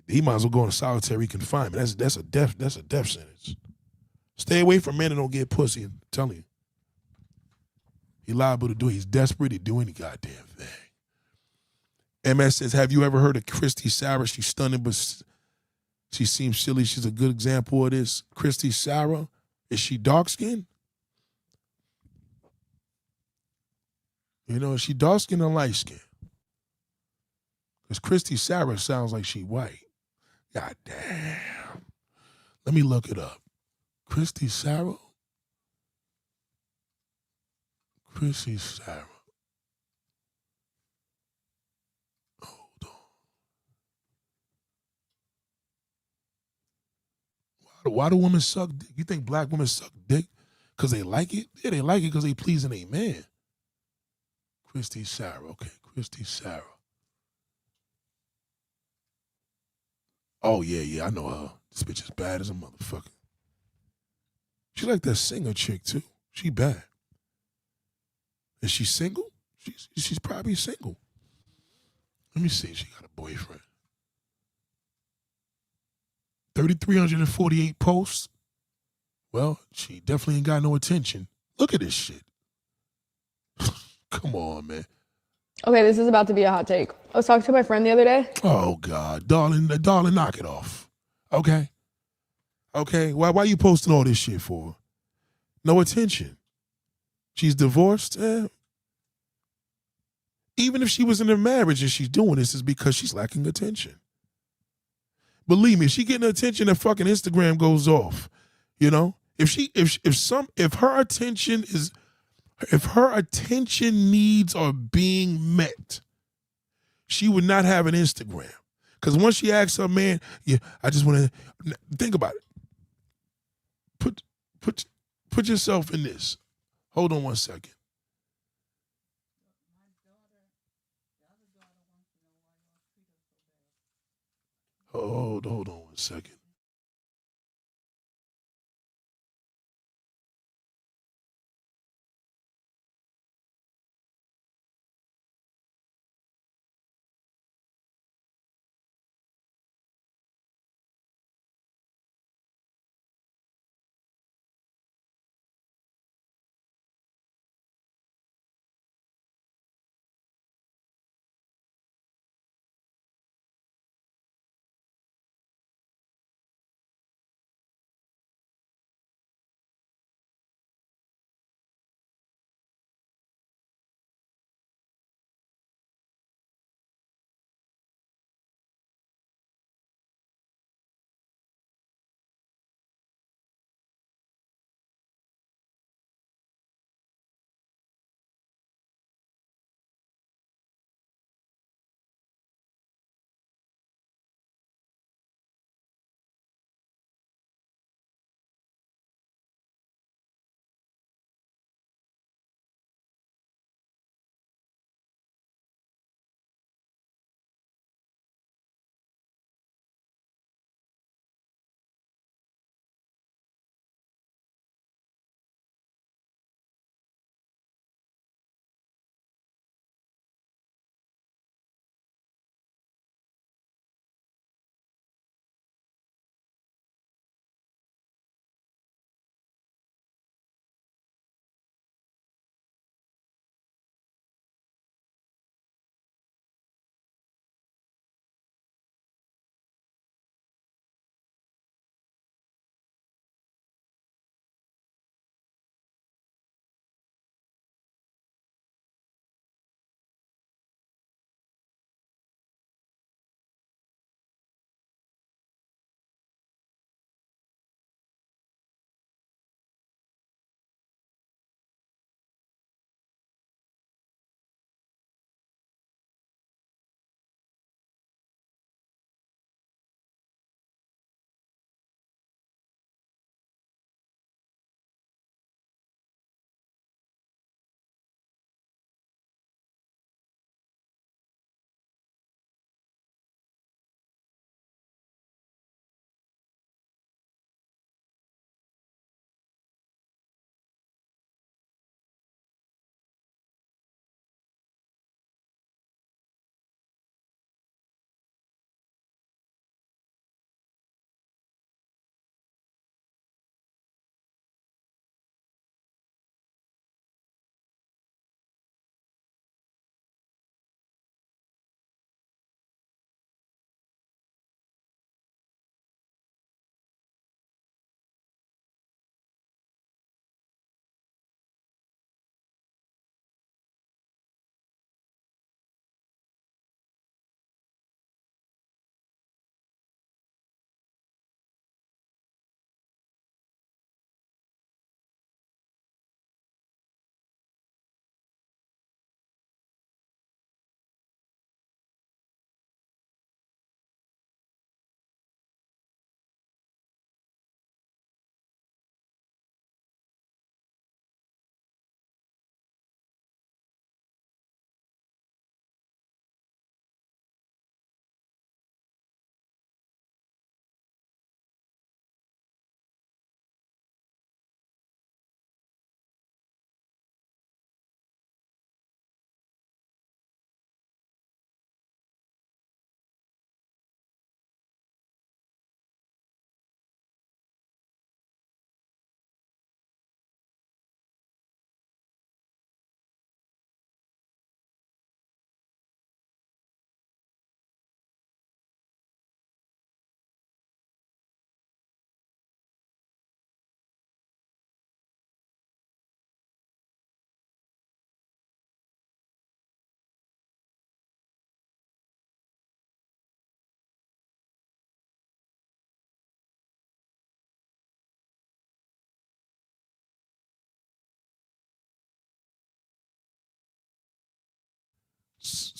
He might as well go into solitary confinement. That's a death sentence. Stay away from men that don't get pussy, I'm telling you. He's liable to do it. He's desperate to do any goddamn thing. MS says, have you ever heard of Christy Sarah? She's stunning, but she seems silly. She's a good example of this. Christy Sarah, is she dark skinned? You know, is she dark skinned or light skinned? Because Christy Sarah sounds like she white. God damn. Let me look it up. Christy Sarah? Christy Sarah. Hold on. Why do women suck dick? You think black women suck dick because they like it? Yeah, they like it because they pleasing a man. Christy Sarah. Okay, Christy Sarah. Oh, yeah, I know her. This bitch is bad as a motherfucker. She like that singer chick, too. She bad. Is she single? She's probably single. Let me see. She got a boyfriend. 3,348 posts. Well, she definitely ain't got no attention. Look at this shit. Come on, man. Okay, this is about to be a hot take. I was talking to my friend the other day. Oh, God. Darling, knock it off. Okay? Okay? Why you posting all this shit for? No attention. She's divorced? Even if she was in a marriage and she's doing this, it's because she's lacking attention. Believe me, if she getting attention, her fucking Instagram goes off. You know? If her attention needs are being met, she would not have an Instagram. Because once she asks her man, yeah, I just want to think about it. Put yourself in this. Hold on one second. Hold on one second.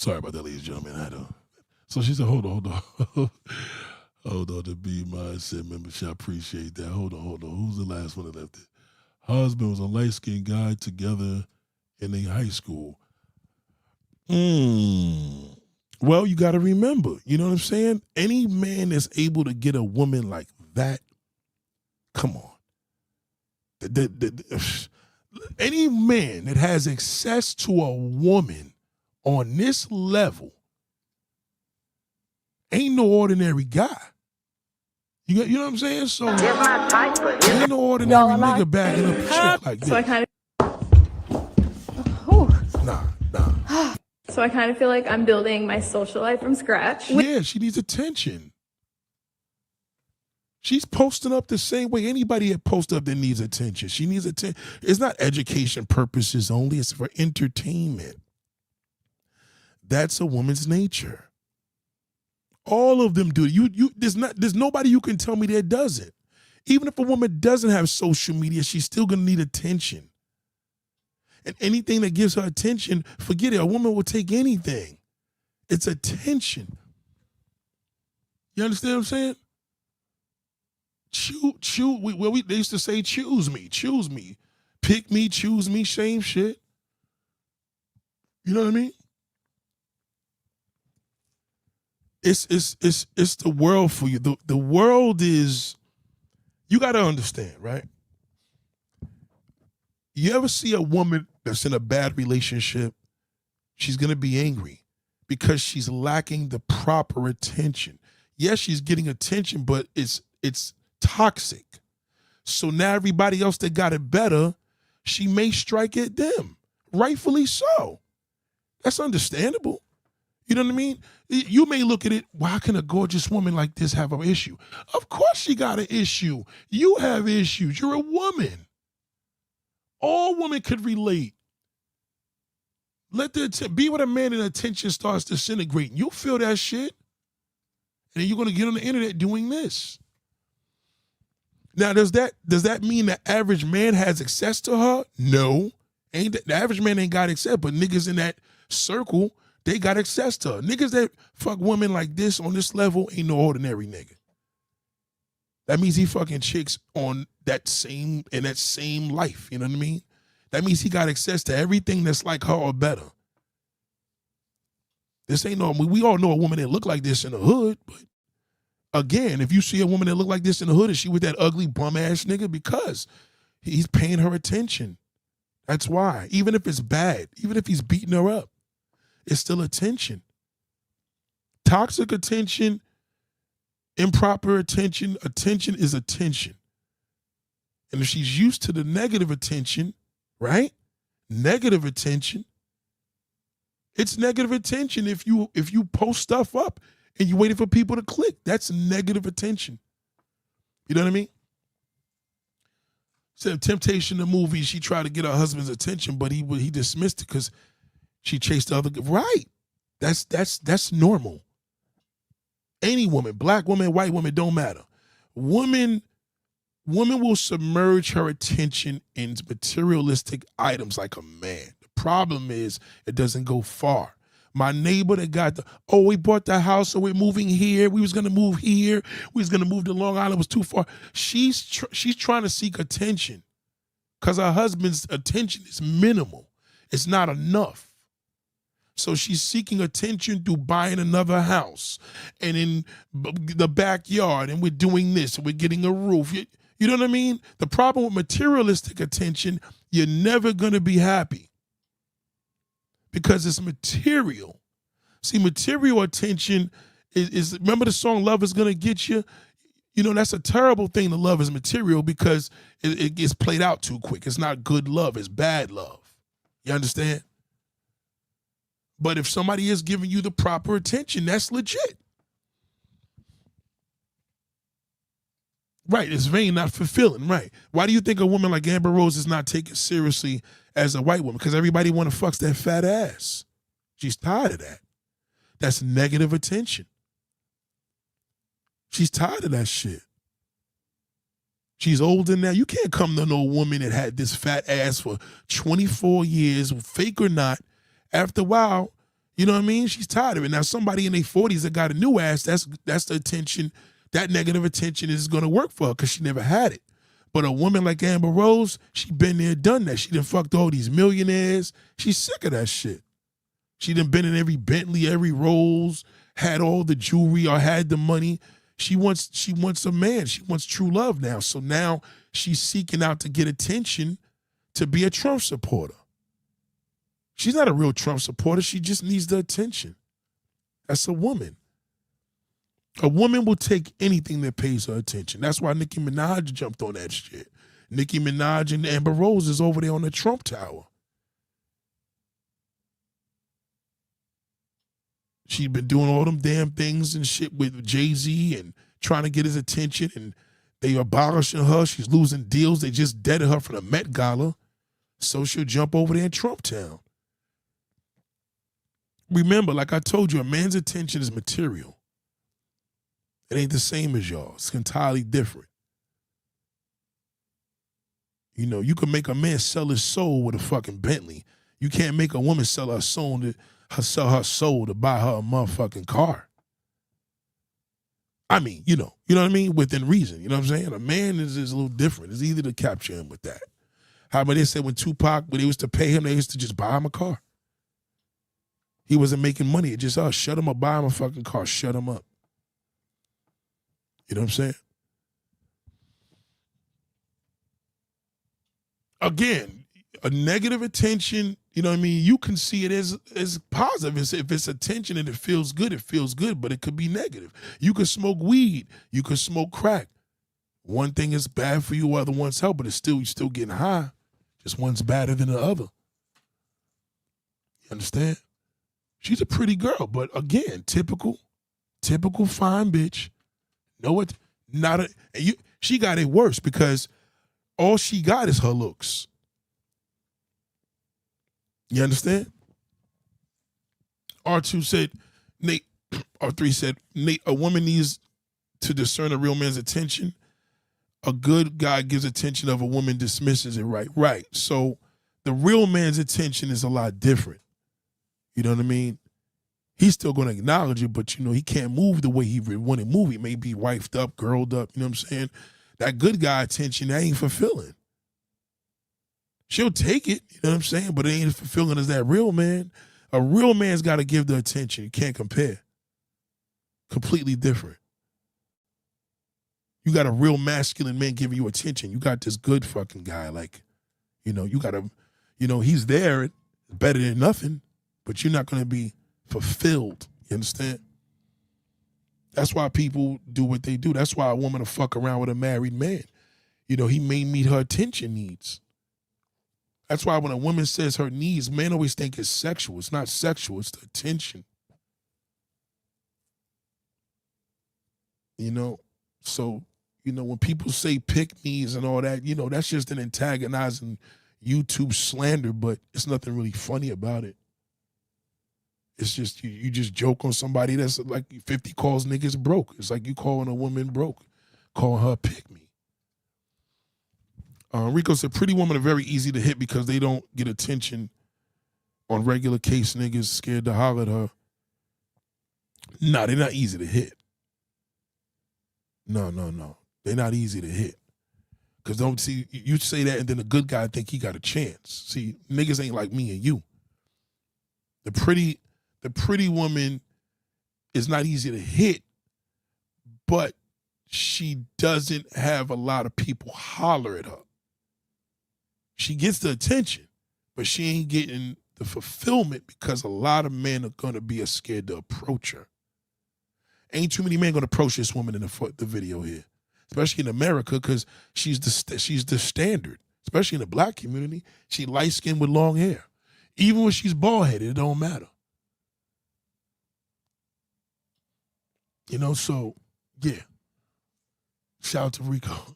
Sorry about that, ladies and gentlemen. So she said, hold on. Hold on, the B Mindset membership. I appreciate that. Hold on. Who's the last one that left it? Husband was a light-skinned guy together in a high school. Well, you got to remember, you know what I'm saying? Any man that's able to get a woman like that, come on. Any man that has access to a woman on this level ain't no ordinary guy. You know what I'm saying? So ain't no ordinary nigga bagging up shit like this. So I kind of. Nah. So I kind of feel like I'm building my social life from scratch. Yeah, she needs attention. She's posting up the same way anybody that posts up that needs attention. She needs attention. It's not education purposes only. It's for entertainment. That's a woman's nature. All of them do it. There's nobody you can tell me that doesn't. Even if a woman doesn't have social media, she's still gonna need attention. And anything that gives her attention, forget it. A woman will take anything. It's attention. You understand what I'm saying? They used to say, choose me. Pick me, choose me, same shit. You know what I mean? It's the world for you. The world is, you got to understand, right? You ever see a woman that's in a bad relationship? She's going to be angry because she's lacking the proper attention. Yes, she's getting attention, but it's toxic. So now everybody else that got it better, she may strike at them. Rightfully so. That's understandable. You know what I mean? You may look at it, why can a gorgeous woman like this have an issue? Of course she got an issue. You have issues. You're a woman. All women could relate. Be with a man and attention starts disintegrating. You'll feel that shit. And then you're going to get on the internet doing this. Now, does that mean the average man has access to her? No. The average man ain't got access, but niggas in that circle, they got access to her. Niggas that fuck women like this on this level ain't no ordinary nigga. That means he fucking chicks in that same life. You know what I mean? That means he got access to everything that's like her or better. This ain't we all know a woman that look like this in the hood, but again, if you see a woman that look like this in the hood, is she with that ugly bum ass nigga? Because he's paying her attention. That's why. Even if it's bad, even if he's beating her up, it's still attention. Toxic attention, improper attention is attention. And if she's used to the negative attention, right? Negative attention. It's negative attention if you post stuff up and you waiting for people to click. That's negative attention. You know what I mean? So Temptation, the movie, she tried to get her husband's attention, but he dismissed it because she chased the other. Right. That's normal. Any woman, black woman, white woman, don't matter. Woman will submerge her attention in materialistic items like a man. The problem is it doesn't go far. My neighbor that got we bought the house, so we're moving here. We was gonna move here. We was gonna move to Long Island. It was too far. She's trying to seek attention because her husband's attention is minimal. It's not enough. So she's seeking attention through buying another house and in the backyard, and we're doing this, and we're getting a roof. You know what I mean? The problem with materialistic attention, you're never gonna be happy. Because it's material. See, material attention is remember the song Love Is Gonna Get You? You know, that's a terrible thing to love is material because it gets played out too quick. It's not good love, it's bad love. You understand? But if somebody is giving you the proper attention, that's legit. Right, it's vain, not fulfilling, right. Why do you think a woman like Amber Rose is not taken seriously as a white woman? Because everybody want to fuck that fat ass. She's tired of that. That's negative attention. She's tired of that shit. She's older now. You can't come to no woman that had this fat ass for 24 years, fake or not. After a while, You know what I mean? She's tired of it. Now somebody in their 40s that got a new ass, that's the attention, that negative attention is gonna work for her because she never had it. But a woman like Amber Rose, she been there, done that. She done fucked all these millionaires. She's sick of that shit. She done been in every Bentley, every Rolls, had all the jewelry or had the money. She wants a man. She wants true love now. So now she's seeking out to get attention to be a Trump supporter. She's not a real Trump supporter. She just needs the attention. That's a woman. A woman will take anything that pays her attention. That's why Nicki Minaj jumped on that shit. Nicki Minaj and Amber Rose is over there on the Trump Tower. She's been doing all them damn things and shit with Jay-Z and trying to get his attention, and they abolishing her. She's losing deals. They just deaded her from the Met Gala. So she'll jump over there in Trump Town. Remember, like I told you, a man's attention is material. It ain't the same as y'all. It's entirely different. You know, you can make a man sell his soul with a fucking Bentley. You can't make a woman sell her soul to buy her a motherfucking car. I mean, you know what I mean? Within reason, you know what I'm saying? A man is a little different. It's easy to capture him with that. How about they said when Tupac, when they used to pay him, they used to just buy him a car. He wasn't making money. It just, shut him up, buy him a fucking car, shut him up. You know what I'm saying? Again, a negative attention, you know what I mean? You can see it as positive. If it's attention and it feels good, but it could be negative. You could smoke weed. You could smoke crack. One thing is bad for you, other one's help, but you're still getting high. Just one's better than the other. You understand? She's a pretty girl, but again, typical fine bitch. She got it worse because all she got is her looks. You understand? R3 said, Nate, a woman needs to discern a real man's attention. A good guy gives attention of a woman dismisses it, right? Right. So the real man's attention is a lot different. You know what I mean? He's still going to acknowledge it, but, he can't move the way he would want to move. He may be wifed up, girled up, you know what I'm saying? That good guy attention, that ain't fulfilling. She'll take it, you know what I'm saying? But it ain't as fulfilling as that real man. A real man's got to give the attention. You can't compare. Completely different. You got a real masculine man giving you attention. You got this good fucking guy, you got to, he's there, better than nothing, but you're not going to be fulfilled. You understand? That's why people do what they do. That's why a woman will fuck around with a married man. He may meet her attention needs. That's why when a woman says her needs, men always think it's sexual. It's not sexual. It's the attention. So, when people say pick-me's and all that, that's just an antagonizing YouTube slander, but it's nothing really funny about it. It's just, you just joke on somebody that's like 50 calls niggas broke. It's like you calling a woman broke, calling her pick-me. Rico said, pretty women are very easy to hit because they don't get attention on regular case niggas scared to holler at her. Nah, they're not easy to hit. No. They're not easy to hit. Because don't see, you say that and then the good guy think he got a chance. See, niggas ain't like me and you. The pretty woman is not easy to hit, but she doesn't have a lot of people holler at her. She gets the attention, but she ain't getting the fulfillment because a lot of men are going to be scared to approach her. Ain't too many men going to approach this woman in the video here, especially in America, because she's the standard, especially in the black community. She light-skinned with long hair. Even when she's bald-headed, it don't matter. So, yeah. Shout out to Rico.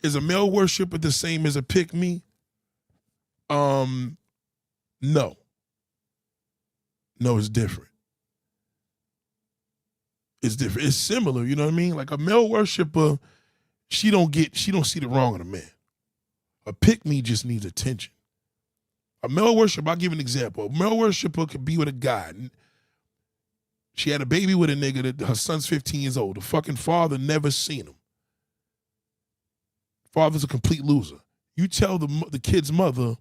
Is a male worshiper the same as a pick-me? No. No, it's different. It's different. It's similar, you know what I mean? Like a male worshiper, she don't see the wrong in a man. A pick-me just needs attention. A male worshiper, I'll give you an example. A male worshiper could be with a guy. She had a baby with a nigga that her son's 15 years old. The fucking father never seen him. Father's a complete loser. You tell the kid's mother,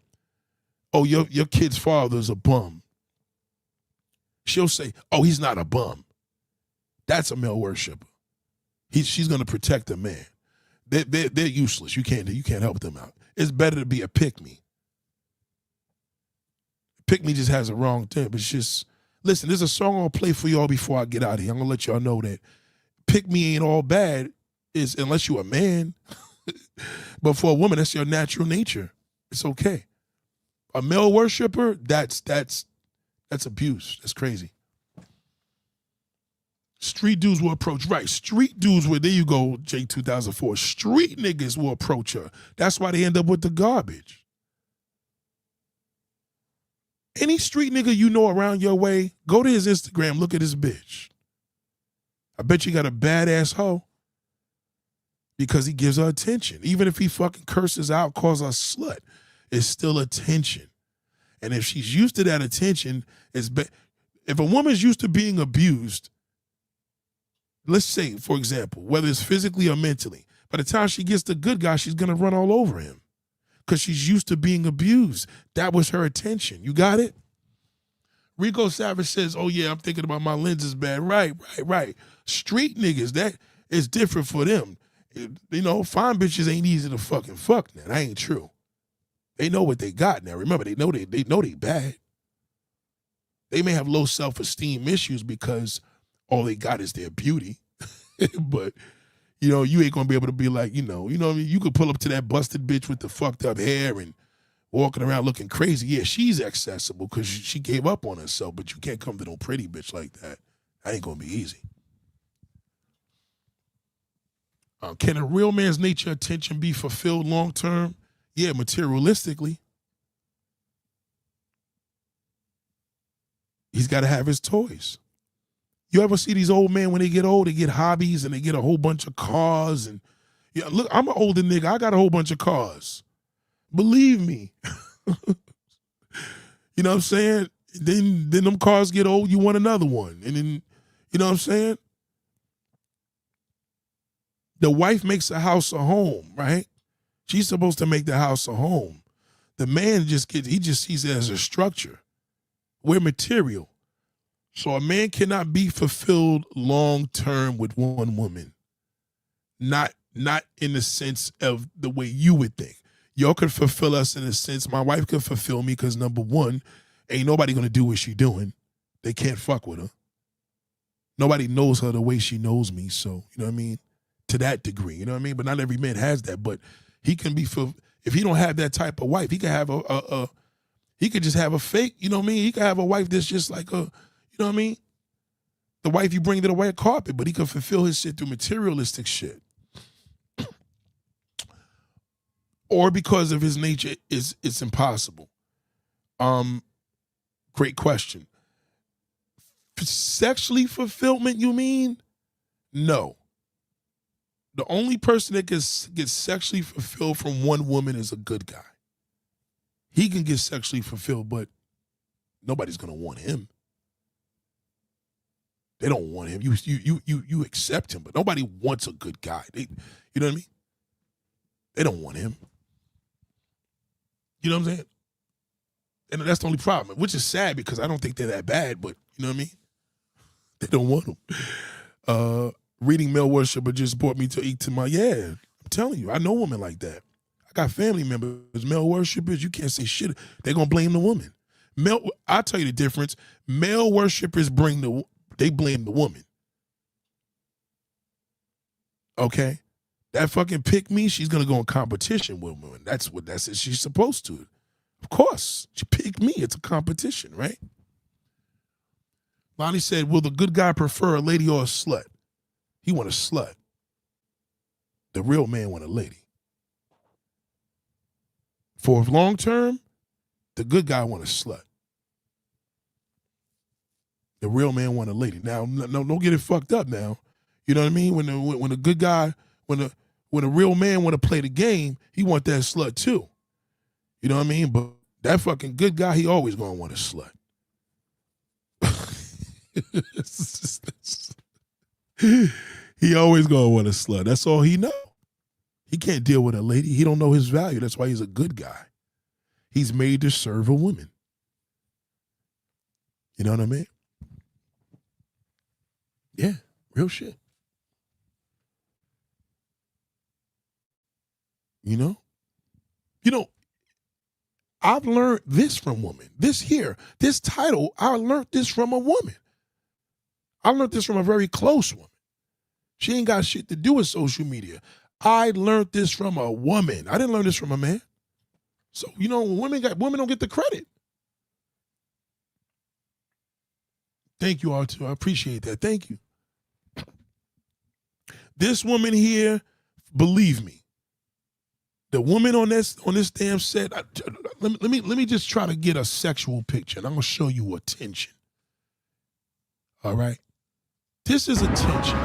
oh, your kid's father's a bum. She'll say, oh, he's not a bum. That's a male worshiper. She's going to protect the man. They're useless. You can't help them out. It's better to be a pick-me. Pick-me just has a wrong thing, but it's just, listen, there's a song I'll play for y'all before I get out of here. I'm going to let y'all know that pick-me ain't all bad, unless you're a man. But for a woman, that's your natural nature. It's okay. A male worshiper, that's abuse. That's crazy. Street dudes will approach, right? Street dudes there you go, J2004. Street niggas will approach her. That's why they end up with the garbage. Any street nigga you know around your way, go to his Instagram, look at his bitch. I bet you got a badass hoe because he gives her attention. Even if he fucking curses out, calls her a slut, it's still attention. And if she's used to that attention, if a woman's used to being abused, let's say, for example, whether it's physically or mentally, by the time she gets the good guy, she's going to run all over him because she's used to being abused. That was her attention. You got it? Rico Savage says, oh, yeah, I'm thinking about my lenses bad. Right. Street niggas, that is different for them. You know, fine bitches ain't easy to fucking fuck now. That ain't true. They know what they got now. Remember, they know they bad. They may have low self-esteem issues because all they got is their beauty. But, you know, you ain't gonna be able to be like, you know what I mean? You could pull up to that busted bitch with the fucked up hair and walking around looking crazy. Yeah, she's accessible because she gave up on herself, but you can't come to no pretty bitch like that. That ain't gonna be easy. Can a real man's nature attention be fulfilled long term? Yeah, materialistically. He's got to have his toys. You ever see these old men when they get old, they get hobbies and they get a whole bunch of cars and yeah, look, I'm an older nigga. I got a whole bunch of cars. Believe me. You know what I'm saying? Then them cars get old, you want another one. And then, you know what I'm saying? The wife makes a house a home, right? She's supposed to make the house a home. The man he just sees it as a structure. We're material. So a man cannot be fulfilled long term with one woman. Not in the sense of the way you would think. Y'all could fulfill us in a sense. My wife could fulfill me because number one, ain't nobody gonna do what she doing. They can't fuck with her. Nobody knows her the way she knows me. So, you know what I mean? To that degree, you know what I mean? But not every man has that. But he can be, if he don't have that type of wife, he could have he could just have a fake, you know what I mean? He could have a wife that's just like you know what I mean? The wife you bring to the red carpet, but he can fulfill his shit through materialistic shit. Or because of his nature, it's impossible. Great question. Sexually fulfillment, you mean? No. The only person that gets sexually fulfilled from one woman is a good guy. He can get sexually fulfilled, but nobody's gonna want him. They don't want him. You accept him, but nobody wants a good guy. You know what I mean? They don't want him. You know what I'm saying? And that's the only problem, which is sad because I don't think they're that bad, but you know what I mean? They don't want him. Reading male worshiper just brought me to eat to my, I'm telling you, I know women like that. I got family members, male worshipers, you can't say shit. They're going to blame the woman. I'll tell you the difference. Male worshipers blame the woman. Okay? That fucking pick me, she's going to go in competition with women. That's what she's supposed to. Of course. She picked me. It's a competition, right? Lonnie said, will the good guy prefer a lady or a slut? He want a slut. The real man want a lady. For long term, the good guy want a slut. The real man want a lady. Now, no, don't get it fucked up now. You know what I mean? When a good guy, when a real man want to play the game, he want that slut too. You know what I mean? But That fucking good guy, he always gonna want a slut. He always gonna want a slut. That's all he know. He can't deal with a lady. He don't know his value. That's why he's a good guy. He's made to serve a woman. You know what I mean? Yeah, real shit. You know, I've learned this from women. This title, I learned this from a woman. I learned this from a very close woman. She ain't got shit to do with social media. I learned this from a woman. I didn't learn this from a man. So, women don't get the credit. Thank you, R2. I appreciate that. Thank you. This woman here, believe me, the woman on this damn set, let me just try to get a sexual picture, and I'm gonna show you attention. All right, this is attention.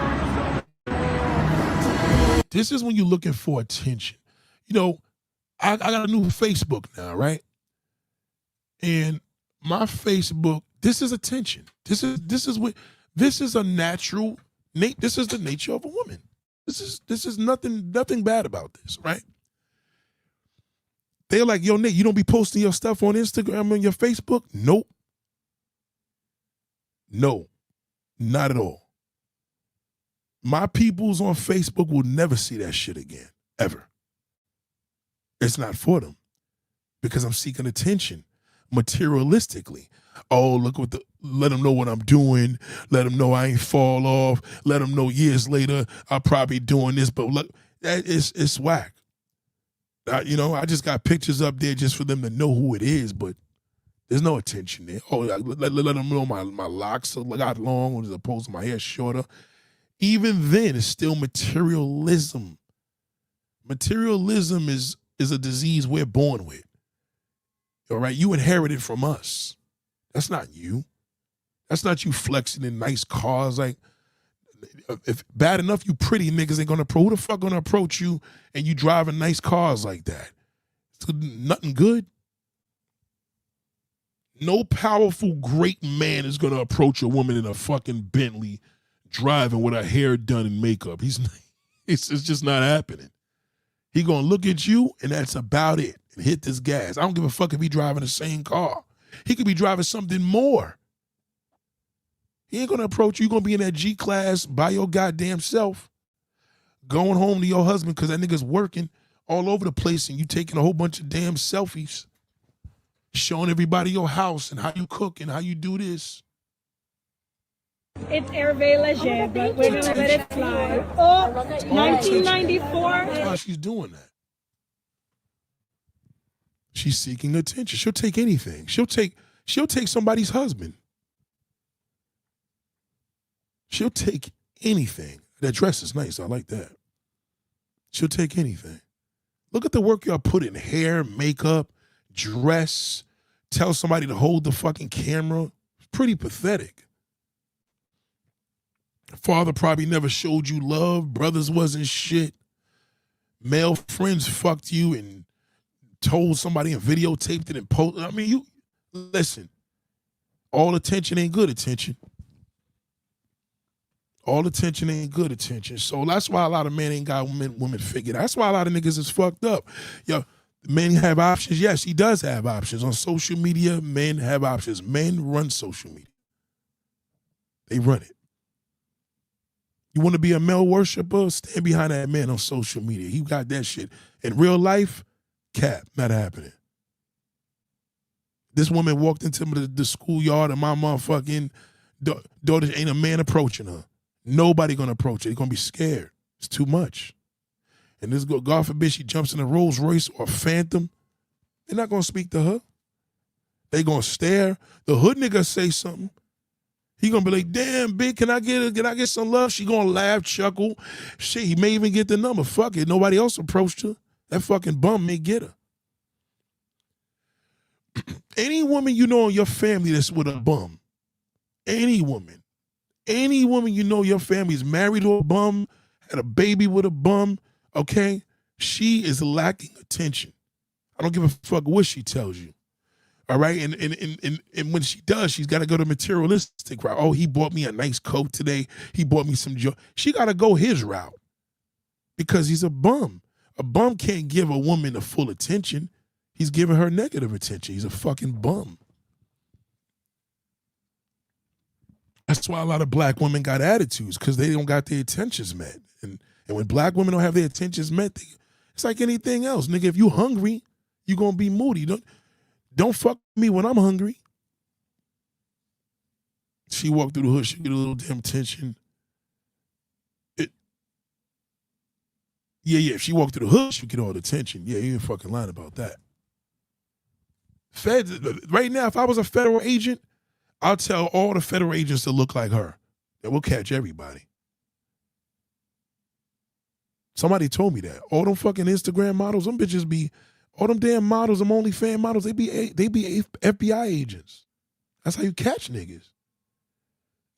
This is when you're looking for attention. I got a new Facebook now, right? And my Facebook, this is attention. This is a natural. This is the nature of a woman. This is nothing bad about this, right? They're like, yo, Nate, you don't be posting your stuff on Instagram and your Facebook? Nope. No, not at all. My peoples on Facebook will never see that shit again, ever. It's not for them because I'm seeking attention materialistically. Oh, let them know what I'm doing. Let them know I ain't fall off. Let them know years later I'm probably doing this, but look, it's whack. I just got pictures up there just for them to know who it is, but there's no attention there. Oh, let them know my locks got long as opposed to my hair shorter. Even then, it's still materialism. Materialism is a disease we're born with. All right, you inherit it from us. That's not you. That's not you flexing in nice cars. Like, if bad enough, you pretty niggas ain't gonna who the fuck gonna approach you and you driving nice cars like that? It's nothing good. No powerful, great man is gonna approach a woman in a fucking Bentley driving with her hair done and makeup. It's just not happening. He gonna look at you and that's about it. And hit this gas. I don't give a fuck if he driving the same car. He could be driving something more. He ain't gonna approach you. You're gonna be in that G-class by your goddamn self, going home to your husband because that nigga's working all over the place and you taking a whole bunch of damn selfies, showing everybody your house and how you cook and how you do this. It's Hervé Leger, but we're gonna let it fly. Oh, 1994. That's why she's doing that. She's seeking attention. She'll take anything. She'll take somebody's husband. She'll take anything. That dress is nice. I like that. She'll take anything. Look at the work y'all put in hair, makeup, dress. Tell somebody to hold the fucking camera. It's pretty pathetic. Father probably never showed you love. Brothers wasn't shit. Male friends fucked you and told somebody and videotaped it and posted. I mean, you listen. All attention ain't good attention. All attention ain't good attention. So that's why a lot of men ain't got women figured out. That's why a lot of niggas is fucked up. Yo, men have options. Yes, he does have options. On social media, men have options. Men run social media. They run it. You want to be a male worshiper? Stand behind that man on social media. He got that shit. In real life, cap, not happening. This woman walked into the schoolyard and my motherfucking daughter, ain't a man approaching her. Nobody gonna approach her. They're gonna be scared. It's too much. And this, God forbid, she jumps in a Rolls Royce or a Phantom. They're not gonna speak to her. They gonna stare. The hood nigga say something. He gonna be like, damn, big, can I get some love? She gonna laugh, chuckle. Shit, he may even get the number. Fuck it. Nobody else approached her. That fucking bum may get her. Any woman you know in your family that's with a bum, any woman you know your family is married to a bum, had a baby with a bum, okay, she is lacking attention. I don't give a fuck what she tells you. All right, and when she does, she's got to go to materialistic route. Oh, he bought me a nice coat today. He bought me some joy. She got to go his route because he's a bum. A bum can't give a woman the full attention. He's giving her negative attention. He's a fucking bum. That's why a lot of black women got attitudes, because they don't got their attentions met. And when black women don't have their attentions met, it's like anything else. Nigga, if you hungry, you gonna be moody. Don't fuck me when I'm hungry. She walked through the hood, she get a little damn attention. Yeah, if she walked through the hood, she get all the attention. Yeah, you ain't fucking lying about that. Feds, right now, if I was a federal agent, I'll tell all the federal agents to look like her. And we'll catch everybody. Somebody told me that. All them fucking Instagram models, them bitches be, all them damn models, them OnlyFans models, they be FBI agents. That's how you catch niggas.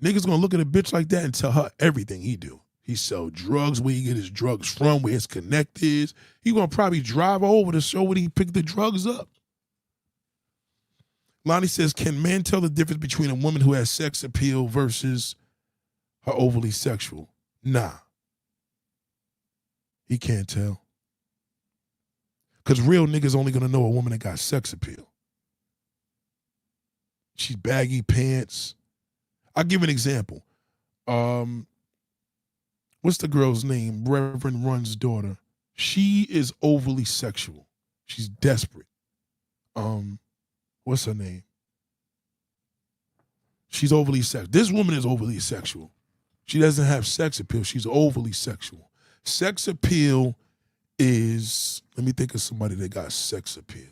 Niggas gonna look at a bitch like that and tell her everything he do. He sell drugs, where he get his drugs from, where his connect is. He gonna probably drive over to show where he picked the drugs up. Lonnie says, can men tell the difference between a woman who has sex appeal versus her overly sexual? Nah. He can't tell. Because real niggas only gonna know a woman that got sex appeal. She's baggy pants. I'll give an example. What's the girl's name? Reverend Run's daughter. She is overly sexual. She's desperate. What's her name? She's overly sexual. This woman is overly sexual. She doesn't have sex appeal. She's overly sexual. Sex appeal is, let me think of somebody that got sex appeal.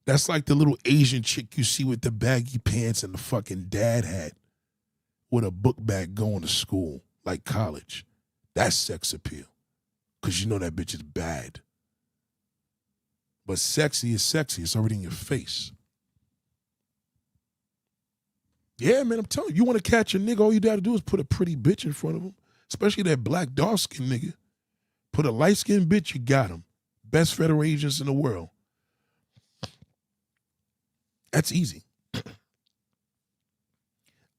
That's like the little Asian chick you see with the baggy pants and the fucking dad hat with a book bag going to school, like college. That's sex appeal. Because you know that bitch is bad. But sexy is sexy. It's already in your face. Yeah, man, I'm telling you, you want to catch a nigga, all you got to do is put a pretty bitch in front of him, especially that black, dark-skinned nigga. Put a light-skinned bitch, you got him. Best federal agents in the world. That's easy.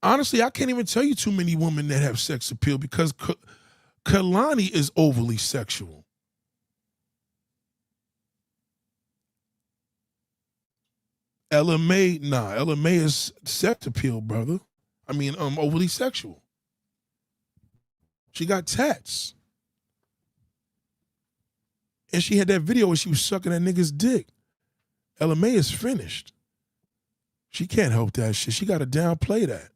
Honestly, I can't even tell you too many women that have sex appeal because Kalani is overly sexual. Ella May is sex appeal, brother. I mean, overly sexual. She got tats. And she had that video where she was sucking that nigga's dick. Ella May is finished. She can't help that shit. She got to downplay that.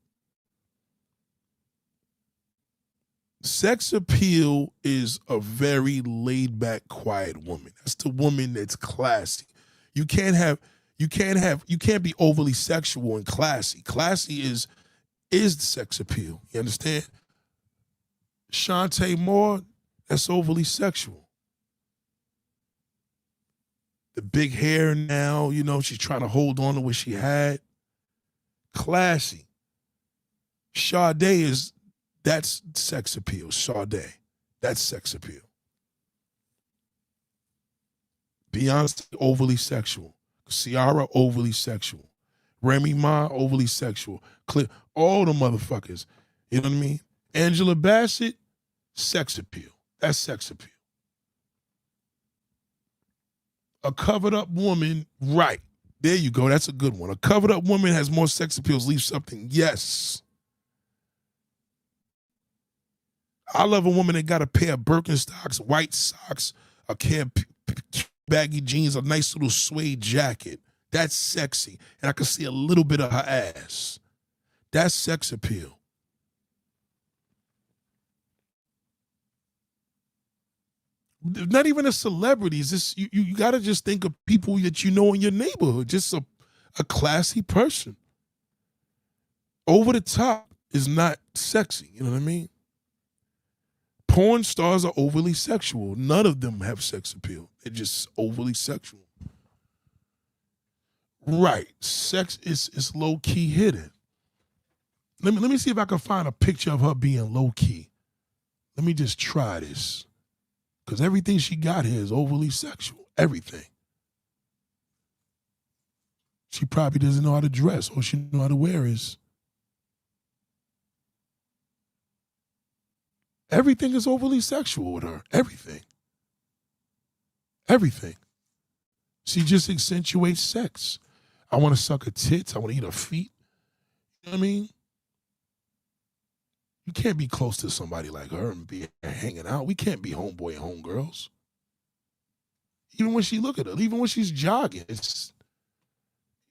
Sex appeal is a very laid back, quiet woman. That's the woman that's classy. You can't be overly sexual and classy. Classy is the sex appeal. You understand? Shantae Moore, that's overly sexual. The big hair now, you know, she's trying to hold on to what she had. Classy. Sade that's sex appeal. Sade, that's sex appeal. Beyonce, overly sexual. Ciara, overly sexual. Remy Ma, overly sexual. All the motherfuckers. You know what I mean? Angela Bassett, sex appeal. That's sex appeal. A covered up woman, right. There you go. That's a good one. A covered up woman has more sex appeals, leave something. Yes. I love a woman that got a pair of Birkenstocks, white socks, a pair of baggy jeans, a nice little suede jacket. That's sexy. And I can see a little bit of her ass. That's sex appeal. Not even a celebrity. It's just, you got to just think of people that you know in your neighborhood. Just a classy person. Over the top is not sexy. You know what I mean? Porn stars are overly sexual. None of them have sex appeal. They're just overly sexual. Right. Sex is low-key hidden. Let me see if I can find a picture of her being low-key. Let me just try this. Because everything she got here is overly sexual. Everything. She probably doesn't know how to dress. All she know how to wear is. Everything is overly sexual with her. Everything. Everything. She just accentuates sex. I want to suck her tits. I want to eat her feet. You know what I mean? You can't be close to somebody like her and be hanging out. We can't be homeboy and homegirls. Even when she look at her, even when she's jogging,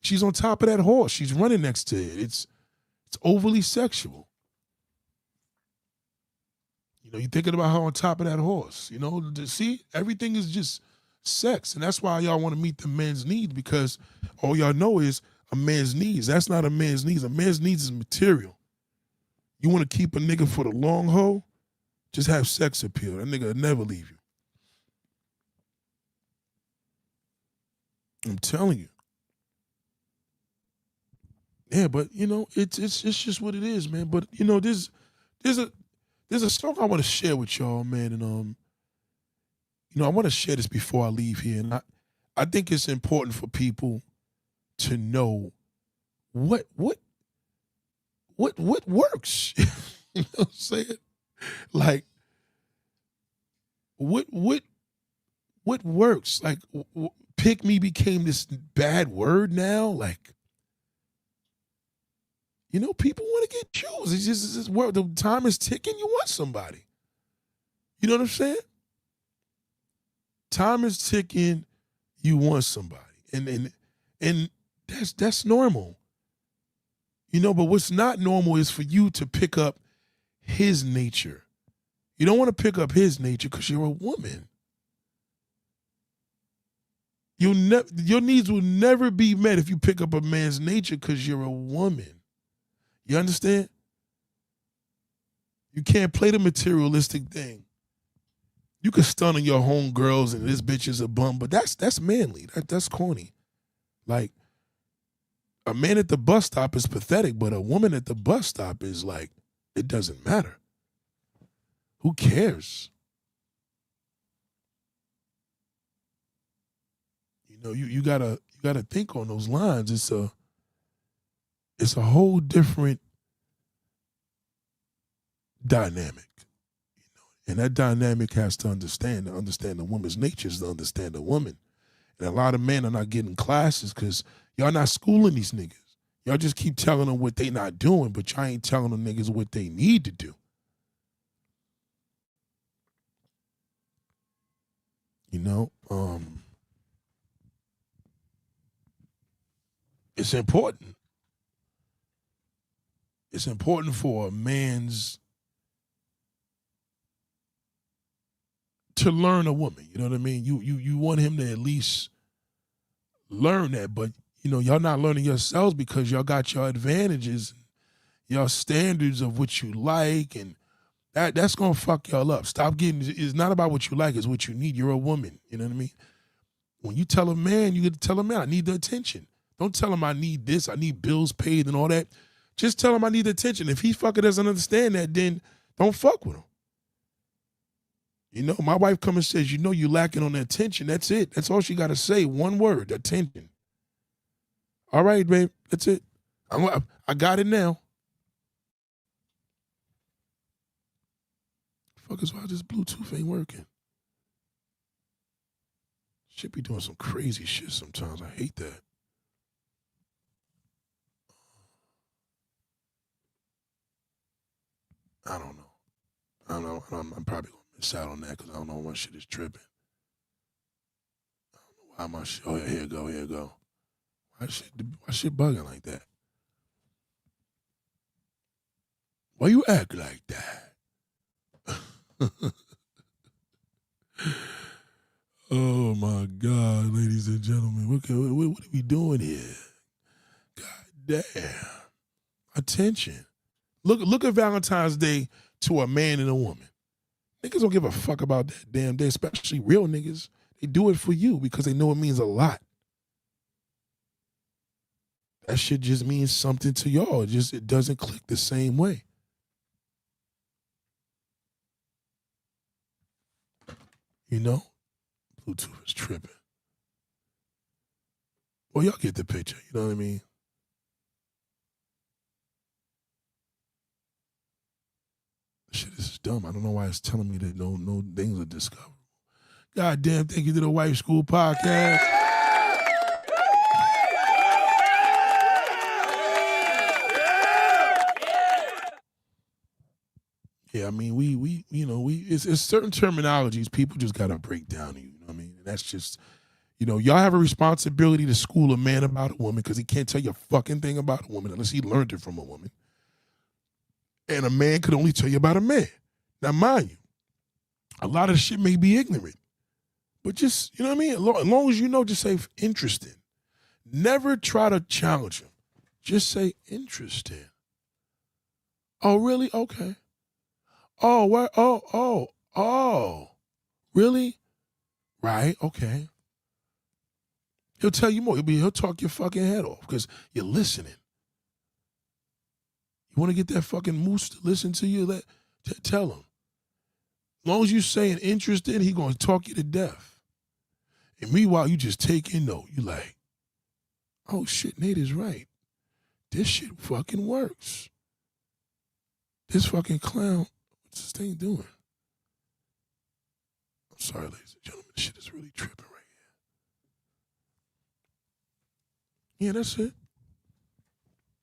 she's on top of that horse. She's running next to it. It's overly sexual. You know, you're thinking about her on top of that horse. You know, see, everything is just sex. And that's why y'all want to meet the men's needs, because all y'all know is a man's needs. That's not a man's needs. A man's needs is material. You want to keep a nigga for the long haul? Just have sex appeal. That nigga will never leave you. I'm telling you. Yeah, but you know, it's just what it is, man. But you know, there's a song I want to share with y'all, man, and you know, I want to share this before I leave here, and I think it's important for people to know what works. You know what I'm saying? Like, what works? Like, pick me became this bad word now. Like, you know, people want to get choose. It's this world. The time is ticking. You want somebody. You know what I'm saying? Time is ticking. You want somebody, and that's normal. You know, but what's not normal is for you to pick up his nature. You don't want to pick up his nature because you're a woman. Your needs will never be met if you pick up a man's nature because you're a woman. You understand? You can't play the materialistic thing. You can stun on your homegirls and this bitch is a bum, but that's manly. That's corny. Like, a man at the bus stop is pathetic, but a woman at the bus stop is like, it doesn't matter. Who cares? You know, you gotta think on those lines. It's a whole different dynamic. You know, and that dynamic has to understand the woman's nature is to understand the woman. And a lot of men are not getting classes because y'all not schooling these niggas. Y'all just keep telling them what they not doing, but y'all ain't telling them niggas what they need to do. You know, it's important. It's important for a man's to learn a woman. You know what I mean? You want him to at least learn that, but you know, y'all not learning yourselves because y'all got your advantages, your standards of what you like, and that's gonna fuck y'all up. Stop getting. It's not about what you like; it's what you need. You're a woman. You know what I mean? When you tell a man, you get to tell him, man, I need the attention. Don't tell him I need this, I need bills paid and all that. Just tell him I need attention. If he fucking doesn't understand that, then don't fuck with him. You know, my wife comes and says, you know, you lacking on the attention. That's it. That's all she got to say. One word, attention. All right, babe. That's it. I got it now. Fuck is why this Bluetooth ain't working. Shit be doing some crazy shit sometimes. I hate that. I don't know. I'm probably going to miss out on that because I don't know why shit is tripping. I don't know why my shit. Oh, yeah, here you go. Why shit bugging like that? Why you act like that? Oh, my God, ladies and gentlemen. What are we doing here? God damn. Attention. Look at Valentine's Day to a man and a woman. Niggas don't give a fuck about that damn day, especially real niggas. They do it for you because they know it means a lot. That shit just means something to y'all. It doesn't click the same way. You know? Bluetooth is tripping. Well, y'all get the picture. You know what I mean? Shit, this is dumb. I don't know why it's telling me that no things are discovered. God damn, thank you to the Wife School Podcast. Yeah, I mean, we it's certain terminologies people just got to break down to you. You know what I mean? And that's just, y'all have a responsibility to school a man about a woman because he can't tell you a fucking thing about a woman unless he learned it from a woman. And a man could only tell you about a man. Now, mind you, a lot of shit may be ignorant, but just, you know what I mean? As long as you know, just say interesting. Never try to challenge him. Just say interesting. Oh, really? Okay. Oh, what? Oh. Really? Right, okay. He'll tell you more. He'll talk your fucking head off because you're listening. You want to get that fucking moose to listen to you? Tell him. As long as you're saying interested, he going to talk you to death. And meanwhile, you just take in note. You like, oh shit, Nate is right. This shit fucking works. This fucking clown, what's this thing doing? I'm sorry, ladies and gentlemen, this shit is really tripping right here. Yeah, that's it.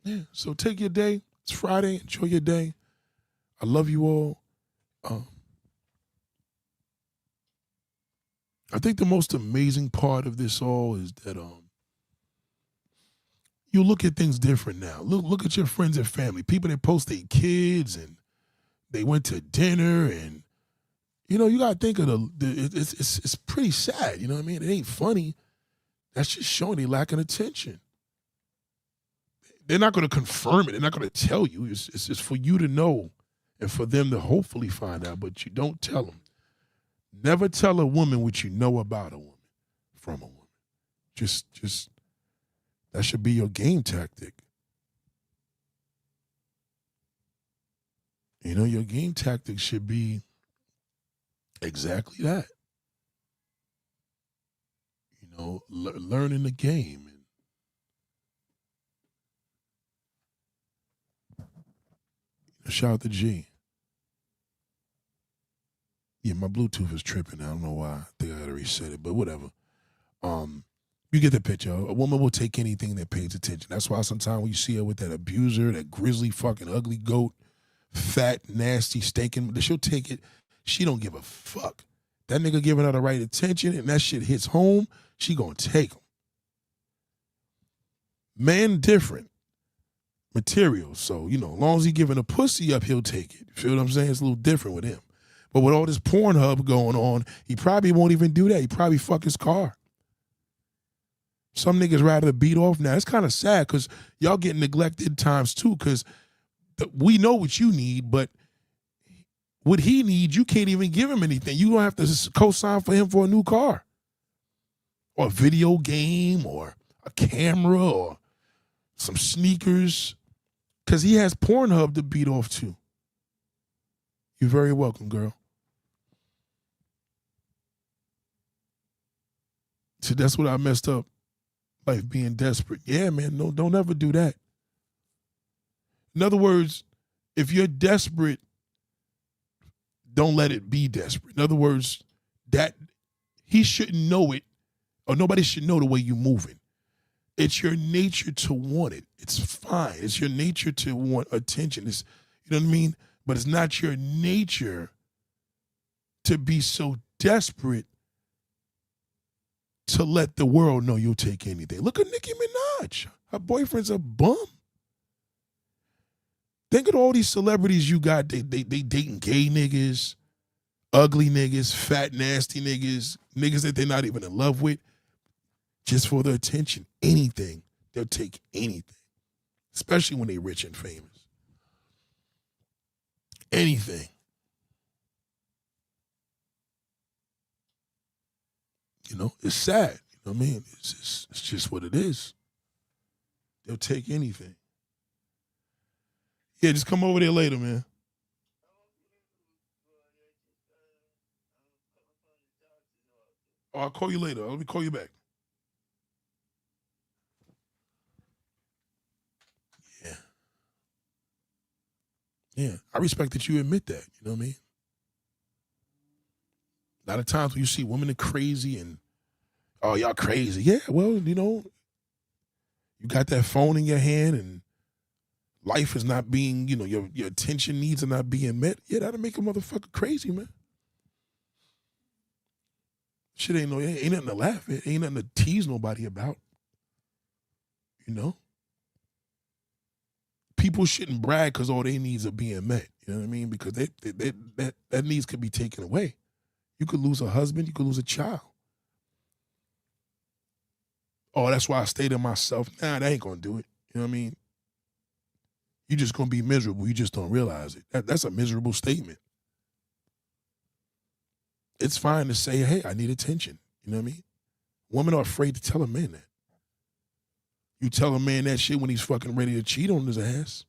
Yeah, so take your day. It's Friday. Enjoy your day. I love you all. I think the most amazing part of this all is that you look at things different now. Look at your friends and family. People that post their kids and they went to dinner and, you got to think of it's pretty sad. You know what I mean? It ain't funny. That's just showing they lacking attention. They're not going to confirm it. They're not going to tell you. It's just for you to know and for them to hopefully find out, but you don't tell them. Never tell a woman what you know about a woman from a woman. Just that should be your game tactic. Your game tactic should be exactly that. Learning the game. Shout out to G. Yeah, my Bluetooth is tripping. I don't know why. I think I gotta reset it, but whatever. You get the picture. A woman will take anything that pays attention. That's why sometimes when you see her with that abuser, that grizzly fucking ugly goat, fat, nasty, stinking, she'll take it. She don't give a fuck. That nigga giving her the right attention and that shit hits home, she gonna take him. Man different. Material. So, as long as he giving a pussy up, he'll take it. You feel what I'm saying? It's a little different with him. But with all this Pornhub going on, he probably won't even do that. He probably fuck his car. Some niggas rather beat off now. It's kind of sad because y'all get neglected times too because we know what you need, but what he needs, you can't even give him anything. You don't have to co-sign for him for a new car or a video game or a camera or some sneakers because he has Pornhub to beat off too. You're very welcome, girl. So that's what I messed up. Life being desperate. Yeah, man, no, don't ever do that. In other words, if you're desperate, don't let it be desperate. In other words, that he shouldn't know it, or nobody should know the way you're moving. It's your nature to want it. It's fine. It's your nature to want attention. It's, you know what I mean? But it's not your nature to be so desperate to let the world know you'll take anything. Look at Nicki Minaj. Her boyfriend's a bum. Think of all these celebrities you got. They dating gay niggas, ugly niggas, fat, nasty niggas, niggas that they're not even in love with, just for their attention. Anything. They'll take anything, especially when they're rich and famous. Anything. It's sad. You know what I mean? It's just what it is. They'll take anything. Yeah, just come over there later, man. Oh, I'll call you later. Let me call you back. Yeah, I respect that you admit that. You know what I mean? A lot of times when you see women are crazy and, oh, y'all crazy. Yeah, well, you know, you got that phone in your hand and life is not being, you know, your attention needs are not being met. Yeah, that'll make a motherfucker crazy, man. Shit ain't nothing to laugh at. Ain't nothing to tease nobody about. You know? People shouldn't brag because all their needs are being met. You know what I mean? Because that needs could be taken away. You could lose a husband. You could lose a child. Oh, that's why I stayed to myself. Nah, that ain't going to do it. You know what I mean? You're just going to be miserable. You just don't realize it. That's a miserable statement. It's fine to say, hey, I need attention. You know what I mean? Women are afraid to tell a man that. You tell a man that shit when he's fucking ready to cheat on his ass.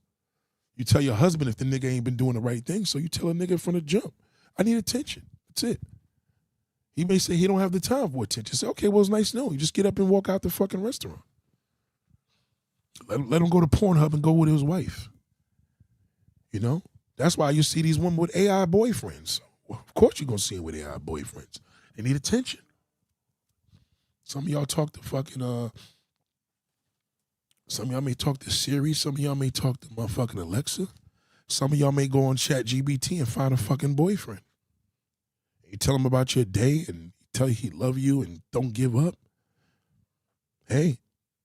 You tell your husband if the nigga ain't been doing the right thing, so you tell a nigga from the jump, I need attention. That's it. He may say he don't have the time for attention. Say, okay, well, it's nice to know. You just get up and walk out the fucking restaurant. Let him go to Pornhub and go with his wife. You know? That's why you see these women with AI boyfriends. Well, of course you're going to see them with AI boyfriends. They need attention. Some of y'all talk to fucking, some of y'all may talk to Siri. Some of y'all may talk to motherfucking Alexa. Some of y'all may go on ChatGPT and find a fucking boyfriend. You tell him about your day and you tell you he love you and don't give up. Hey,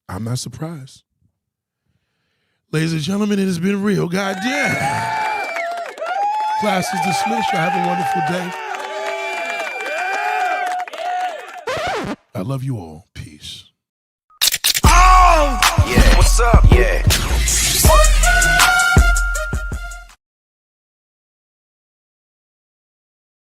I'm not surprised. Ladies and gentlemen, it has been real. Goddamn. Class is dismissed. Y'all have a wonderful day. I love you all. Peace. Oh! Yeah. What's up? Yeah.